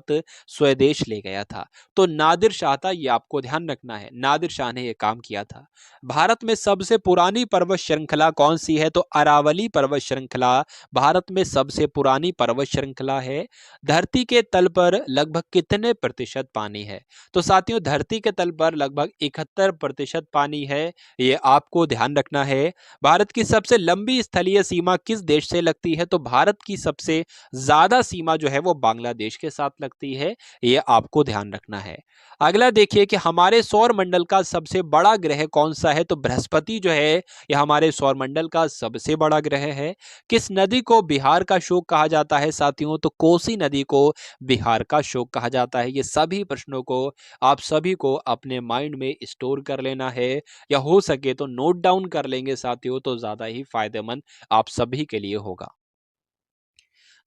[SPEAKER 1] स्वदेश ले गया था? तो नादिर शाह था, ये आपको ध्यान रखना है, नादिर शाह ने यह काम किया था। भारत में सबसे पुरानी पर्वत श्रृंखला कौन सी है? तो अरावली पर्वत श्रृंखला भारत में सबसे पुरानी पर्वत श्रृंखला है। धरती के तल पर लगभग कितने प्रतिशत पानी है? तो साथियों, धरती के तल पर लगभग 71% पानी है, ये आपको ध्यान रखना है। भारत की सबसे लंबी स्थलीय सीमा किस देश से लगती है? तो भारत की सबसे ज्यादा सीमा जो है वो बांग्लादेश के साथ लगती है, ये आपको ध्यान रखना है। अगला देखिए कि हमारे सौर मंडल का सबसे बड़ा ग्रह कौन सा है? तो बृहस्पति जो है यह हमारे सौर मंडल का सबसे बड़ा ग्रह है। किस नदी को बिहार का शोक कहा जाता है साथियों? तो कोसी नदी को बिहार का शोक कहा जाता है। ये सभी प्रश्नों को आप सभी को अपने माइंड में स्टोर कर लेना है, या हो सके तो नोट डाउन कर लेंगे साथियों, तो ज्यादा ही फायदेमंद आप सभी के लिए होगा।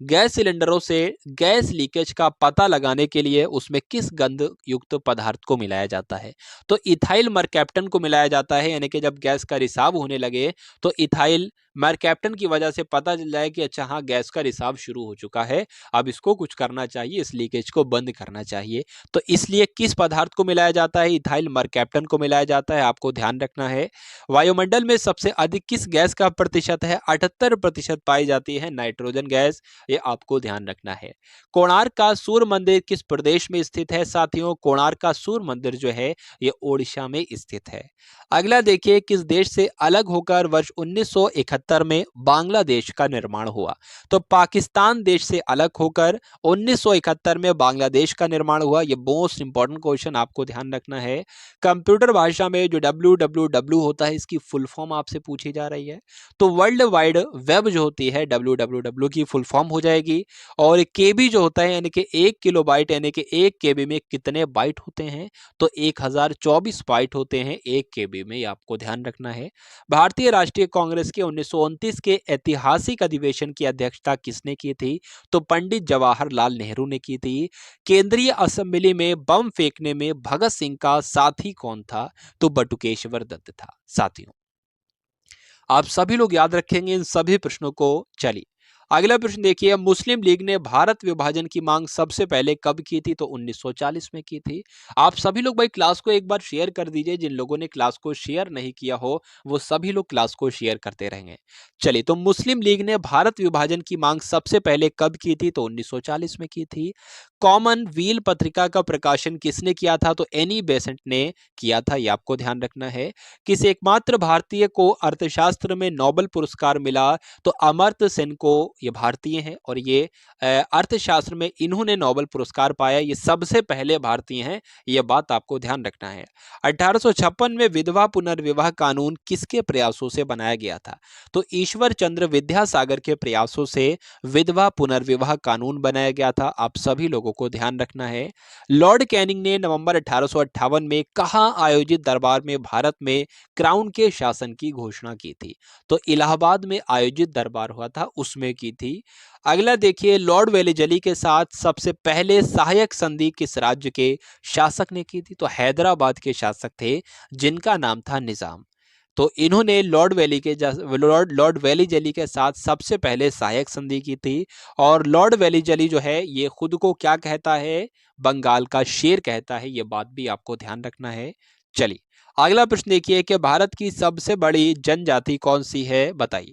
[SPEAKER 1] गैस सिलेंडरों से गैस लीकेज का पता लगाने के लिए उसमें किस गंध युक्त पदार्थ को मिलाया जाता है? तो इथाइल मरकैप्टन को मिलाया जाता है, यानी कि जब गैस का रिसाव होने लगे तो इथाइल मरकैप्टन की वजह से पता चल जाए कि अच्छा हाँ, गैस का रिसाव शुरू हो चुका है, अब इसको कुछ करना चाहिए, इस लीकेज को बंद करना चाहिए। तो इसलिए किस पदार्थ को मिलाया जाता है? इथाइल मरकैप्टन को मिलाया जाता है, आपको ध्यान रखना है। वायुमंडल में सबसे अधिक किस गैस का प्रतिशत है? 78% पाई जाती है नाइट्रोजन गैस, ये आपको ध्यान रखना है। कोणार्क का सूर्य मंदिर किस प्रदेश में स्थित है साथियों? कोणार्क का सूर्य मंदिर जो है ये ओडिशा में स्थित है। अगला देखिए, किस देश से अलग होकर वर्ष 1971 में बांग्लादेश का निर्माण हुआ? तो पाकिस्तान देश से अलग होकर 1971 में बांग्लादेश का निर्माण हुआ। ये मोस्ट इंपॉर्टेंट क्वेश्चन आपको ध्यान रखना है। कंप्यूटर भाषा में जो www होता है इसकी फुल फॉर्म आपसे पूछी जा रही है। तो वर्ल्ड वाइड वेब जो होती है www की फुल फॉर्म हो जाएगी। और केबी जो होता है यानी कि 1 किलोबाइट यानी कि 1 केबी में कितने बाइट होते हैं? तो 1024 बाइट होते हैं 1 केबी में, ये आपको ध्यान रखना है। भारतीय राष्ट्रीय कांग्रेस के 1929 के ऐतिहासिक अधिवेशन की अध्यक्षता किसने की थी? तो पंडित जवाहरलाल नेहरू ने की थी। केंद्रीय असेंबली में बम फेंकने में भगत सिंह का साथी कौन था? तो बटुकेश्वर दत्त था साथियों। आप सभी लोग याद रखेंगे इन सभी प्रश्नों को। चलिए अगला प्रश्न देखिए, मुस्लिम लीग ने भारत विभाजन की मांग सबसे पहले कब की थी? तो 1940 में की थी। आप सभी लोग भाई क्लास को एक बार शेयर कर दीजिए, जिन लोगों ने क्लास को शेयर नहीं किया हो वो सभी लोग क्लास को शेयर करते रहेंगे। चलिए, तो मुस्लिम लीग ने भारत विभाजन की मांग सबसे पहले कब की थी? तो 1940 में की थी। कॉमन व्हील पत्रिका का प्रकाशन किसने किया था? तो एनी बेसेंट ने किया था, ये आपको ध्यान रखना है। किस एकमात्र भारतीय को अर्थशास्त्र में नोबेल पुरस्कार मिला? तो अमर्त्य सेन को, ये भारतीय हैं और ये अर्थशास्त्र में इन्होंने नोबेल पुरस्कार पाया, ये सबसे पहले भारतीय हैं, ये बात आपको ध्यान रखना है। 1856 में विधवा पुनर्विवाह कानून किसके प्रयासों से बनाया गया था? तो ईश्वर चंद्र विद्यासागर के प्रयासों से विधवा पुनर्विवाह कानून बनाया गया था, आप सभी लोगों को ध्यान रखना है। लॉर्ड कैनिंग ने नवंबर 1858 में कहां आयोजित दरबार में भारत में क्राउन के शासन की घोषणा की थी? तो इलाहाबाद में आयोजित दरबार हुआ था उसमें की थी। अगला देखिए, लॉर्ड वेलेजली के साथ सबसे पहले सहायक संधि किस राज्य के शासक ने की थी? तो हैदराबाद के शासक थे जिनका नाम था निजाम। तो इन्होंने लॉर्ड वेलीजली के साथ सबसे पहले सहायक संधि की थी। और लॉर्ड वेलीजली जो है ये खुद को क्या कहता है? बंगाल का शेर कहता है, ये बात भी आपको ध्यान रखना है। चलिए अगला प्रश्न देखिए कि भारत की सबसे बड़ी जनजाति कौन सी है, बताइए।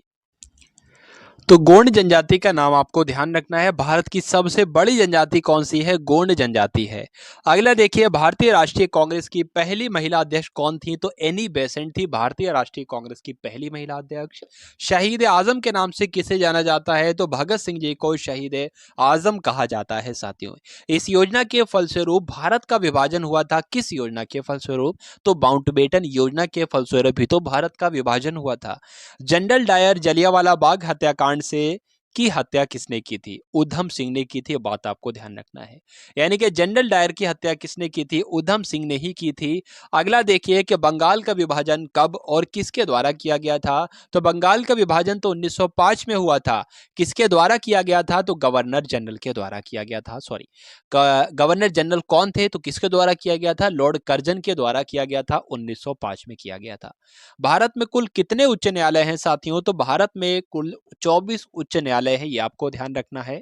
[SPEAKER 1] तो गोंड जनजाति का नाम आपको ध्यान रखना है। भारत की सबसे बड़ी जनजाति कौन सी है? गोंड जनजाति है। अगला देखिए, भारतीय राष्ट्रीय कांग्रेस की पहली महिला अध्यक्ष कौन थी? तो एनी बेसेंट थी भारतीय राष्ट्रीय कांग्रेस की पहली महिला अध्यक्ष। शहीद आजम के नाम से किसे जाना जाता है? तो भगत सिंह जी को शहीद आजम कहा जाता है साथियों। इस योजना के फलस्वरूप भारत का विभाजन हुआ था। किस योजना के फलस्वरूप? तो माउंटबेटन योजना के फलस्वरूप ही तो भारत का विभाजन हुआ था। जनरल डायर जलियांवाला बाग हत्याकांड से की हत्या किसने की थी? उधम सिंह ने की थी। बात आपको ध्यान रखना है। यानी कि जनरल डायर की हत्या किसने की थी? उधम सिंह ने ही की थी। अगला देखिए कि बंगाल का विभाजन कब और किसके द्वारा किया गया था? तो बंगाल का विभाजन तो 1905 में हुआ था। किसके द्वारा किया गया था? तो गवर्नर जनरल के द्वारा किया गया था। सॉरी, गवर्नर जनरल कौन थे? तो किसके द्वारा किया गया था? लॉर्ड कर्जन के द्वारा किया गया था। 1905 में किया गया था। भारत में कुल कितने उच्च न्यायालय हैं साथियों? तो भारत में कुल 24 उच्च न्यायालय हैं, ये आपको ध्यान रखना है।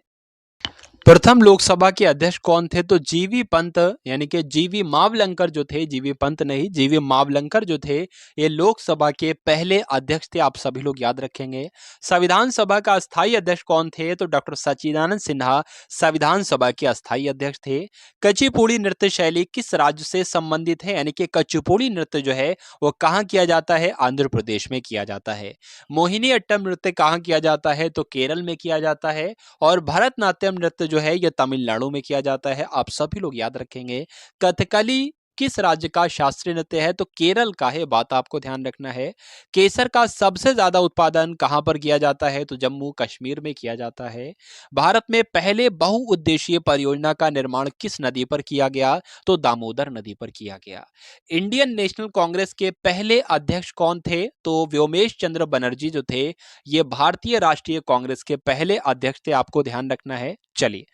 [SPEAKER 1] प्रथम लोकसभा के अध्यक्ष कौन थे? तो जीवी पंत, यानी कि जीवी मावलंकर जो थे, जीवी पंत नहीं, जीवी मावलंकर जो थे, ये लोकसभा के पहले अध्यक्ष थे। आप सभी लोग याद रखेंगे। संविधान सभा का अस्थायी अध्यक्ष कौन थे? तो डॉक्टर सच्चिदानंद सिन्हा संविधान सभा के अस्थायी अध्यक्ष थे। कचिपुड़ी नृत्य शैली किस राज्य से संबंधित है? यानी कि कचिपुड़ी नृत्य जो है वो कहाँ किया जाता है? आंध्र प्रदेश में किया जाता है। मोहिनी अट्टम नृत्य कहाँ किया जाता है? तो केरल में किया जाता है। और भरतनाट्यम नृत्य जो है यह तमिलनाडु में किया जाता है। आप सभी लोग याद रखेंगे। कथकली किस राज्य का शास्त्रीय नृत्य है? तो केरल का है। बात आपको ध्यान रखना है। केसर का सबसे ज्यादा उत्पादन कहां पर किया जाता है? तो जम्मू कश्मीर में किया जाता है। भारत में पहले बहुउद्देशीय परियोजना का निर्माण किस नदी पर किया गया? तो दामोदर नदी पर किया गया। इंडियन नेशनल कांग्रेस के पहले अध्यक्ष कौन थे? तो व्योमेश चंद्र बनर्जी जो थे, ये भारतीय राष्ट्रीय कांग्रेस के पहले अध्यक्ष थे। आपको ध्यान रखना है। चलिए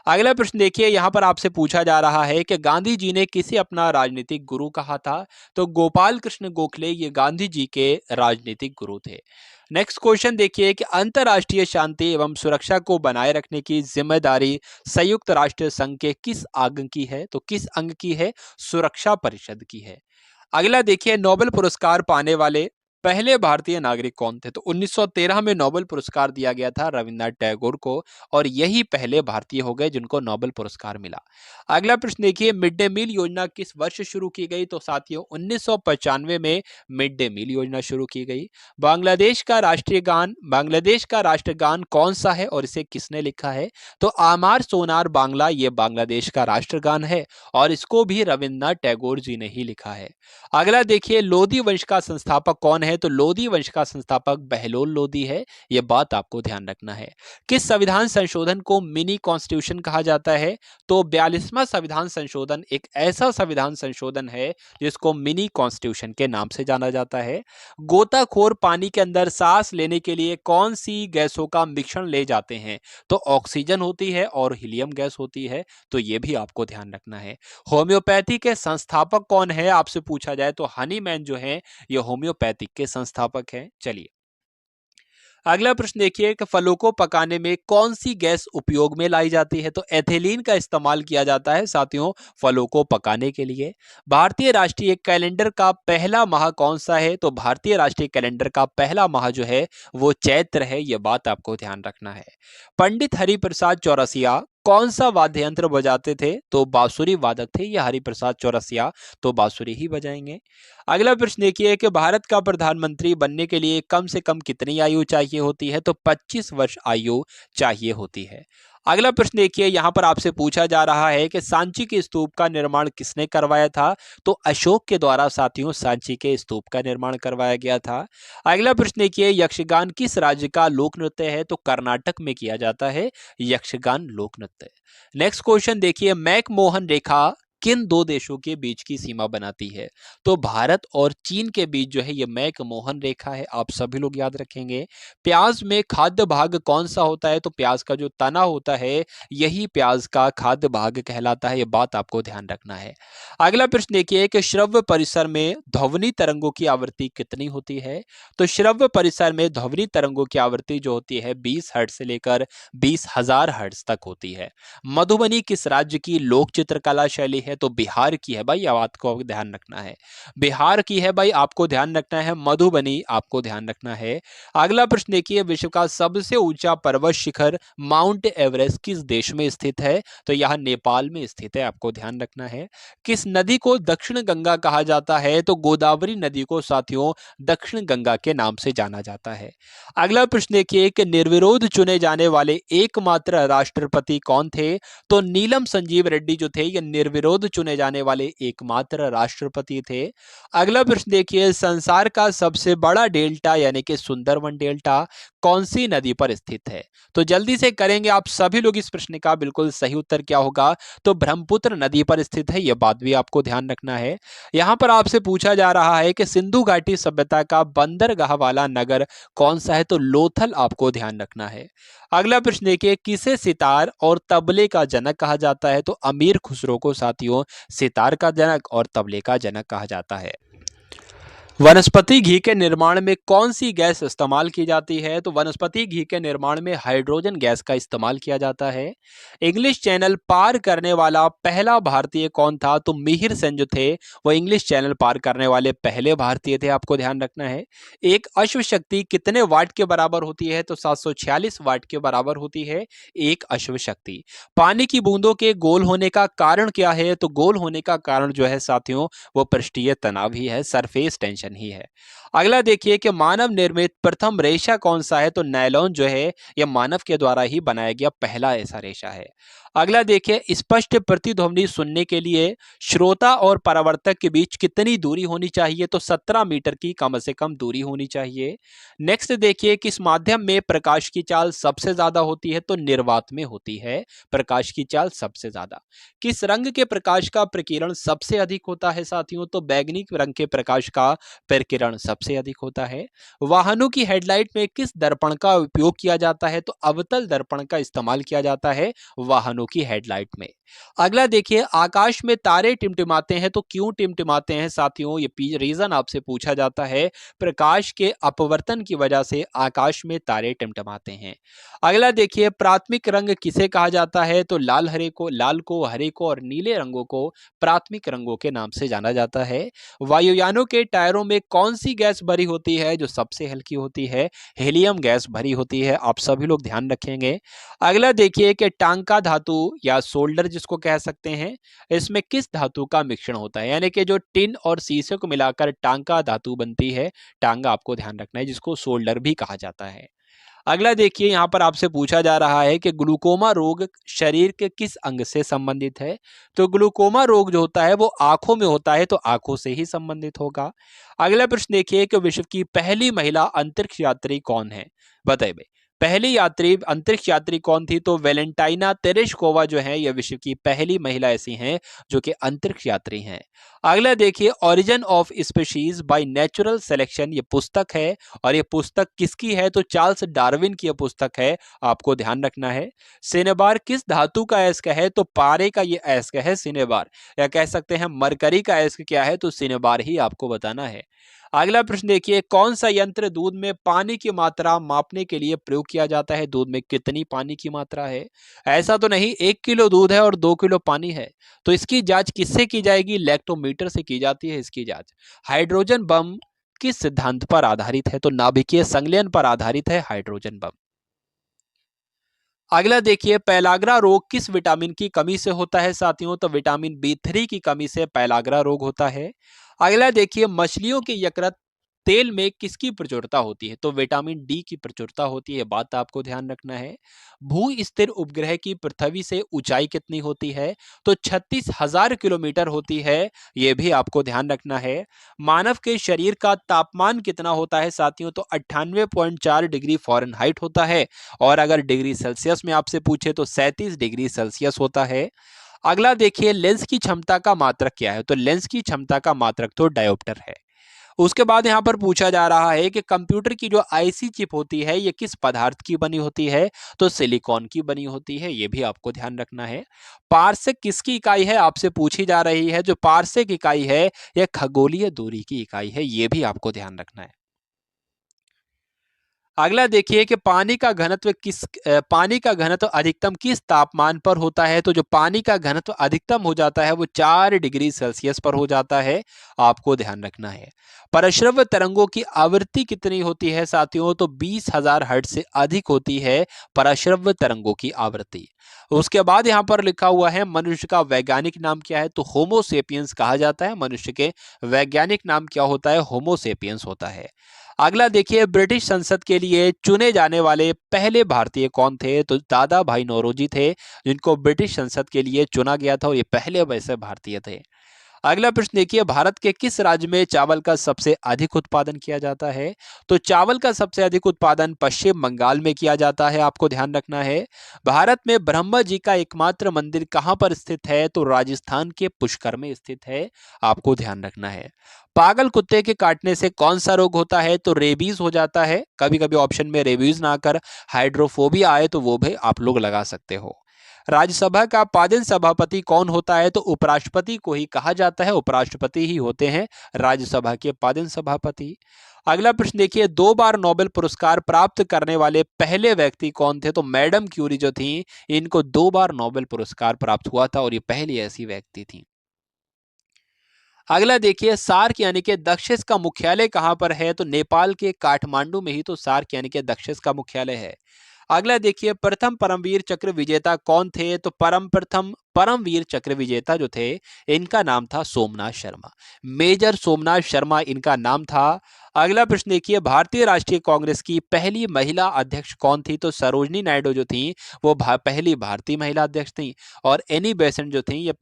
[SPEAKER 1] अगला प्रश्न देखिए, यहां पर आपसे पूछा जा रहा है कि गांधी जी ने किसे अपना राजनीतिक गुरु कहा था? तो गोपाल कृष्ण गोखले ये गांधी जी के राजनीतिक गुरु थे। नेक्स्ट क्वेश्चन देखिए कि अंतर्राष्ट्रीय शांति एवं सुरक्षा को बनाए रखने की जिम्मेदारी संयुक्त राष्ट्र संघ के किस अंग की है? तो किस अंग की है? सुरक्षा परिषद की है। अगला देखिए, नोबेल पुरस्कार पाने वाले पहले भारतीय नागरिक कौन थे? तो 1913 में नोबेल पुरस्कार दिया गया था रविन्द्रनाथ टैगोर को, और यही पहले भारतीय हो गए जिनको नोबेल पुरस्कार मिला। अगला प्रश्न देखिए, मिड डे मील योजना किस वर्ष शुरू की गई? तो साथियों 1995 में मिड डे मील योजना शुरू की गई। बांग्लादेश का राष्ट्रगान कौन सा है और इसे किसने लिखा है? तो आमार सोनार बांग्ला ये बांग्लादेश का राष्ट्रगान है, और इसको भी रविन्द्रनाथ टैगोर जी ने ही लिखा है। अगला देखिए, लोधी वंश का संस्थापक कौन है? तो लोधी वंश का संस्थापक बहलोल लोधी है। यह बात आपको ध्यान रखना है। किस संविधान संशोधन को मिनी कॉन्स्टिट्यूशन कहा जाता है? तो 42वां संविधान संशोधन एक ऐसा संविधान संशोधन है जिसको मिनी कॉन्स्टिट्यूशन के नाम से जाना जाता है। गोताखोर पानी के अंदर सांस लेने के लिए कौन सी गैसों का मिश्रण ले जाते हैं? तो ऑक्सीजन होती है और हीलियम गैस होती है। तो यह भी आपको ध्यान रखना है। होम्योपैथी के संस्थापक कौन है? आपसे पूछा जाए तो हनीमैन जो है ये होम्योपैथिक के संस्थापक हैं। चलिए अगला प्रश्न देखिए कि फलों को पकाने में कौन सी गैस उपयोग में लाई जाती है? तो एथिलीन का इस्तेमाल किया जाता है साथियों फलों को पकाने के लिए। भारतीय राष्ट्रीय कैलेंडर का पहला माह कौन सा है? तो भारतीय राष्ट्रीय कैलेंडर का पहला माह जो है वो चैत्र है। यह बात आपको ध्यान रखना है। पंडित हरिप्रसाद चौरसिया कौन सा वाद्य यंत्र बजाते थे? तो बांसुरी वादक थे ये हरिप्रसाद चौरसिया, तो बांसुरी ही बजाएंगे। अगला प्रश्न देखिए कि भारत का प्रधानमंत्री बनने के लिए कम से कम कितनी आयु चाहिए होती है? तो 25 वर्ष आयु चाहिए होती है। अगला प्रश्न देखिए, यहां पर आपसे पूछा जा रहा है कि सांची के स्तूप का निर्माण किसने करवाया था? तो अशोक के द्वारा साथियों सांची के स्तूप का निर्माण करवाया गया था। अगला प्रश्न देखिए, यक्षगान किस राज्य का लोक नृत्य है? तो कर्नाटक में किया जाता है यक्षगान लोक नृत्य। नेक्स्ट क्वेश्चन देखिए, मैकमोहन रेखा किन दो देशों के बीच की सीमा बनाती है? तो भारत और चीन के बीच जो है ये मैकमोहन रेखा है। आप सभी लोग याद रखेंगे। प्याज में खाद्य भाग कौन सा होता है? तो प्याज का जो तना होता है यही प्याज का खाद्य भाग कहलाता है। ये बात आपको ध्यान रखना है। अगला प्रश्न देखिए कि श्रव्य परिसर में ध्वनि तरंगों की आवृत्ति कितनी होती है? तो श्रव्य परिसर में ध्वनि तरंगों की आवृत्ति जो होती है 20 हर्ट्ज से लेकर 20,000 हर्ट्ज तक होती है। मधुबनी किस राज्य की लोक चित्रकला शैली है? है तो बिहार की है भाई, यह बात को ध्यान रखना है। बिहार की है भाई, आपको ध्यान रखना है। मधुबनी आपको ध्यान रखना है। अगला प्रश्न देखिए, विश्व का सबसे ऊंचा पर्वत शिखर माउंट एवरेस्ट किस देश में स्थित है? तो यह नेपाल में स्थित है, आपको ध्यान रखना है। किस नदी को दक्षिण गंगा कहा जाता है? तो गोदावरी नदी को साथियों दक्षिण गंगा के नाम से जाना जाता है। अगला प्रश्न देखिए कि निर्विरोध चुने जाने वाले एकमात्र राष्ट्रपति कौन थे? तो नीलम संजीव रेड्डी जो थे, ये निर्विरोध चुने जाने वाले एकमात्र राष्ट्रपति थे। अगला प्रश्न देखिए, संसार का सबसे बड़ा डेल्टा यानी कि सुंदरवन डेल्टा कौन सी नदी पर स्थित है? तो जल्दी से करेंगे आप सभी लोग इस प्रश्न का। बिल्कुल सही उत्तर क्या होगा? तो ब्रह्मपुत्र नदी पर स्थित है, यह बात भी आपको ध्यान रखना है। यहां पर आपसे पूछा जा रहा है कि सिंधु घाटी सभ्यता का बंदरगाह वाला नगर कौन सा है? तो लोथल आपको ध्यान रखना है। अगला प्रश्न देखिए, किसे सितार और तबले का जनक कहा जाता है? तो अमीर खुसरो को साथियों सितार का जनक और तबले का जनक कहा जाता है। वनस्पति घी के निर्माण में कौन सी गैस इस्तेमाल की जाती है? तो वनस्पति घी के निर्माण में हाइड्रोजन गैस का इस्तेमाल किया जाता है। इंग्लिश चैनल पार करने वाला पहला भारतीय कौन था? तो मिहिर सेन जो थे वो इंग्लिश चैनल पार करने वाले पहले भारतीय थे, आपको ध्यान रखना है। एक अश्व शक्ति कितने वाट के बराबर होती है? तो 746 वाट के बराबर होती है एक अश्व शक्ति। पानी की बूंदों के गोल होने का कारण क्या है? तो गोल होने का कारण जो है साथियों वो पृष्ठीय तनाव ही है, सरफेस टेंशन ही है। अगला देखिए कि मानव निर्मित प्रथम रेशा कौन सा है? तो नायलॉन जो है यह मानव के द्वारा ही बनाया गया पहला ऐसा रेशा है। अगला देखिए, स्पष्ट प्रतिध्वनि सुनने के लिए श्रोता और परावर्तक के बीच कितनी दूरी होनी चाहिए? तो 17 मीटर की कम से कम दूरी होनी चाहिए। नेक्स्ट देखिए, किस माध्यम में प्रकाश की चाल सबसे ज्यादा होती है? तो निर्वात में होती है प्रकाश की चाल सबसे ज्यादा। किस रंग के प्रकाश का प्रकीर्णन सबसे अधिक होता है साथियों? तो बैगनी रंग के प्रकाश का प्रकीर्णन सबसे अधिक होता है। वाहनों की हेडलाइट में किस दर्पण का उपयोग किया जाता है? तो अवतल दर्पण का इस्तेमाल किया जाता है वाहनों की हेडलाइट में। अगला देखिए, आकाश में तारे टिमटिमाते हैं तो क्यों टिमटिमाते हैं साथियों? ये रीजन आपसे पूछा जाता है। प्रकाश के अपवर्तन की वजह से आकाश में तारे टिमटिमाते हैं। अगला देखिए, प्राथमिक रंग किसे कहा जाता है? तो लाल को, हरे को और नीले रंगों को प्राथमिक रंगों के नाम से जाना जाता है। वायुयानों के टायरों में कौन सी गैस भरी होती है जो सबसे हल्की होती है? हीलियम गैस भरी होती है, आप सभी लोग ध्यान रखेंगे। अगला देखिए कि टांका धातु या सोल्डर जिसको कह सकते हैं, इसमें किस धातु का मिश्रण होता है? यानी कि जो टिन और शीशे को मिलाकर टांका धातु बनती है, टांगा आपको ध्यान रखना है, जिसको सोल्डर भी कहा जाता है। अगला देखिए, यहाँ पर आपसे पूछा जा रहा है कि ग्लूकोमा रोग शरीर के किस अंग से संबंधित है? तो ग्लूकोमा रोग जो होता है वो आंखों में होता है, तो आंखों से ही संबंधित होगा। अगला प्रश्न देखिए कि विश्व की पहली महिला अंतरिक्ष यात्री कौन है? बताइए भाई, पहली यात्री अंतरिक्ष यात्री कौन थी? तो वेलेंटाइना तेरेश्कोवा जो है ये विश्व की पहली महिला ऐसी हैं जो कि अंतरिक्ष यात्री हैं। अगला देखिए, origin of species by natural selection ये पुस्तक है, और ये पुस्तक किसकी है? तो चार्ल्स डार्विन की ये पुस्तक है, आपको ध्यान रखना है। सिनेबार किस धातु का अयस्क है? तो पारे का ये अयस्क है सिनेबार, या कह सकते हैं मरकरी का अयस्क क्या है? तो सिनेबार ही आपको बताना है। अगला प्रश्न देखिए, कौन सा यंत्र दूध में पानी की मात्रा मापने के लिए प्रयोग किया जाता है? दूध में कितनी पानी की मात्रा है? ऐसा तो नहीं 1 किलो दूध है और 2 किलो पानी है, तो इसकी जांच किससे की जाएगी? लैक्टोमीटर से की जाती है इसकी जांच। हाइड्रोजन बम किस सिद्धांत पर आधारित है? तो नाभिकीय संलयन पर आधारित है हाइड्रोजन बम। अगला देखिए, पैलाग्रा रोग किस विटामिन की कमी से होता है साथियों? तो विटामिन बी3 की कमी से पैलाग्रा रोग होता है। अगला देखिए, मछलियों के यकृत तेल में किसकी प्रचुरता होती है? तो विटामिन डी की प्रचुरता होती है, बात आपको ध्यान रखना है। भू स्थिर उपग्रह की पृथ्वी से ऊंचाई कितनी होती है? तो 36,000 किलोमीटर होती है, यह भी आपको ध्यान रखना है। मानव के शरीर का तापमान कितना होता है साथियों? तो 98.4 डिग्री फ़ारेनहाइट होता है, और अगर डिग्री सेल्सियस में आपसे पूछे तो 37 डिग्री सेल्सियस होता है। अगला देखिए, लेंस की क्षमता का मात्रक क्या है? तो लेंस की क्षमता का मात्रक तो डायोप्टर है। उसके बाद यहाँ पर पूछा जा रहा है कि कंप्यूटर की जो आईसी चिप होती है ये किस पदार्थ की बनी होती है? तो सिलिकॉन की बनी होती है, ये भी आपको ध्यान रखना है। पारसेक किसकी इकाई है? आपसे पूछी जा रही है। जो पारसेक इकाई है यह खगोलीय दूरी की इकाई है, ये भी आपको ध्यान रखना है। अगला देखिए कि पानी का घनत्व अधिकतम किस तापमान पर होता है। तो जो पानी का घनत्व अधिकतम हो जाता है वो 4 डिग्री सेल्सियस पर हो जाता है, आपको ध्यान रखना है। परश्रव्य तरंगों की आवृत्ति कितनी होती है साथियों। तो 20,000 हर्ट्ज से अधिक होती है परश्रव्य तरंगों की आवृत्ति। उसके बाद यहाँ पर लिखा हुआ है मनुष्य का वैज्ञानिक नाम क्या है। तो होमोसेपियंस कहा जाता है। मनुष्य के वैज्ञानिक नाम क्या होता है, होमोसेपियंस होता है। अगला देखिए, ब्रिटिश संसद के लिए चुने जाने वाले पहले भारतीय कौन थे। तो दादा भाई नौरोजी थे, जिनको ब्रिटिश संसद के लिए चुना गया था और ये पहले वैसे भारतीय थे। अगला प्रश्न देखिए, भारत के किस राज्य में चावल का सबसे अधिक उत्पादन किया जाता है। तो चावल का सबसे अधिक उत्पादन पश्चिम बंगाल में किया जाता है, आपको ध्यान रखना है। भारत में ब्रह्मा जी का एकमात्र मंदिर कहां पर स्थित है। तो राजस्थान के पुष्कर में स्थित है, आपको ध्यान रखना है। पागल कुत्ते के काटने से कौन सा रोग होता है। तो रेबीज हो जाता है। कभी कभी ऑप्शन में रेबीज ना कर हाइड्रोफोबिया आए तो वो भी आप लोग लगा सकते हो। राज्यसभा का पादन सभापति कौन होता है। तो उपराष्ट्रपति को ही कहा जाता है, उपराष्ट्रपति ही होते हैं राज्यसभा के पादन सभापति। अगला प्रश्न देखिए, 2 बार नोबेल पुरस्कार प्राप्त करने वाले पहले व्यक्ति कौन थे। तो मैडम क्यूरी जो थी, इनको 2 बार नोबेल पुरस्कार प्राप्त हुआ था और ये पहली ऐसी व्यक्ति थी। अगला देखिए, सार्क यानी कि दक्षिण का मुख्यालय कहां पर है। तो नेपाल के काठमांडू में ही तो सार्क यानी कि दक्षिण का मुख्यालय है। अगला देखिए, प्रथम परमवीर चक्र विजेता कौन थे। तो प्रथम परमवीर चक्र विजेता जो थे, इनका नाम था सोमनाथ शर्मा। मेजर सोमनाथ शर्मा इनका नाम था। अगला प्रश्न देखिए, भारतीय राष्ट्रीय कांग्रेस की पहली महिला अध्यक्ष कौन थी। तो सरोजनी नायडू जो थी, वो पहली भारतीय महिला अध्यक्ष थी। और एनी बेसेंट जो थी, ये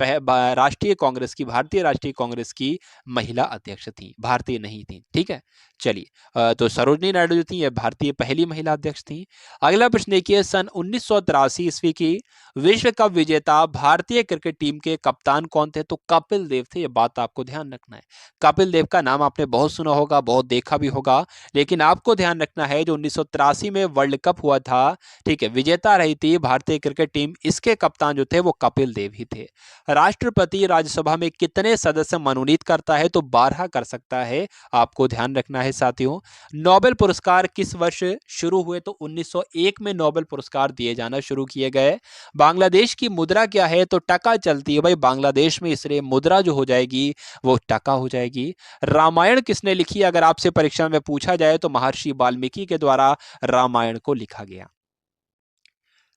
[SPEAKER 1] राष्ट्रीय कांग्रेस की, भारतीय राष्ट्रीय कांग्रेस की महिला अध्यक्ष थी, भारतीय नहीं थी। ठीक है, चलिए। तो सरोजनी नायडू जो थी, ये भारतीय पहली महिला अध्यक्ष थी। अगला प्रश्न देखिए, सन 1983 ईस्वी की विश्व कप विजेता भारतीय क्रिकेट टीम के कप्तान कौन थे। तो कपिल देव थे, ये बात आपको ध्यान रखना है। कपिल देव का नाम आपने बहुत सुना होगा, बहुत देखा भी होगा, लेकिन आपको ध्यान रखना है जो 1983 में वर्ल्ड कप हुआ था, ठीक है, विजेता रही थी भारतीय क्रिकेट टीम, इसके कप्तान जो थे वो कपिल देव ही थे। राष्ट्रपति राज्यसभा में कितने सदस्य मनोनीत करता है। तो 12 कर सकता है, आपको ध्यान रखना है साथियों। नोबेल पुरस्कार किस वर्ष शुरू हुए। तो 1901 में नोबेल पुरस्कार दिए जाना शुरू किए गए। बांग्लादेश की मुद्रा क्या है। तो टका चलती है भाई बांग्लादेश में, इसलिए मुद्रा जो हो जाएगी वो टका हो जाएगी। रामायण किसने लिखी, अगर आपसे परीक्षा में पूछा जाए तो महर्षि वाल्मीकि के द्वारा रामायण को लिखा गया।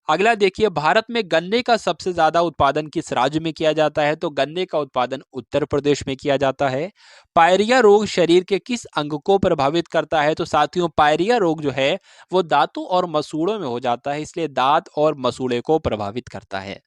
[SPEAKER 1] अगला देखिए, भारत में गन्ने का सबसे ज्यादा उत्पादन किस राज्य में किया जाता है। तो गन्ने का उत्पादन उत्तर प्रदेश में किया जाता है। पायरिया रोग शरीर के किस अंग को प्रभावित करता है। तो साथियों, पायरिया रोग जो है वो दांतों और मसूड़ों में हो जाता है, इसलिए दांत और मसूड़े को प्रभावित करता है।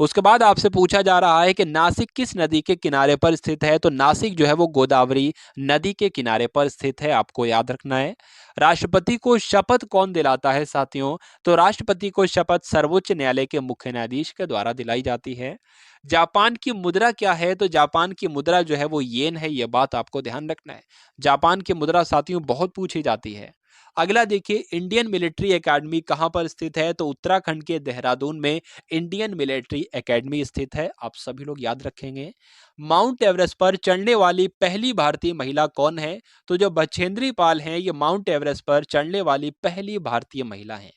[SPEAKER 1] उसके बाद आपसे पूछा जा रहा है कि नासिक किस नदी के किनारे पर स्थित है। तो नासिक जो है वो गोदावरी नदी के किनारे पर स्थित है, आपको याद रखना है। राष्ट्रपति को शपथ कौन दिलाता है साथियों। तो राष्ट्रपति को शपथ सर्वोच्च न्यायालय के मुख्य न्यायाधीश के द्वारा दिलाई जाती है। जापान की मुद्रा क्या है। तो जापान की मुद्रा जो है वो येन है, यह बात आपको ध्यान रखना है। जापान की मुद्रा साथियों बहुत पूछी जाती है। अगला देखिए, इंडियन मिलिट्री एकेडमी कहां पर स्थित है। तो उत्तराखंड के देहरादून में इंडियन मिलिट्री एकेडमी स्थित है, आप सभी लोग याद रखेंगे। माउंट एवरेस्ट पर चढ़ने वाली पहली भारतीय महिला कौन है। तो जो बछेंद्री पाल हैं, ये माउंट एवरेस्ट पर चढ़ने वाली पहली भारतीय महिला हैं।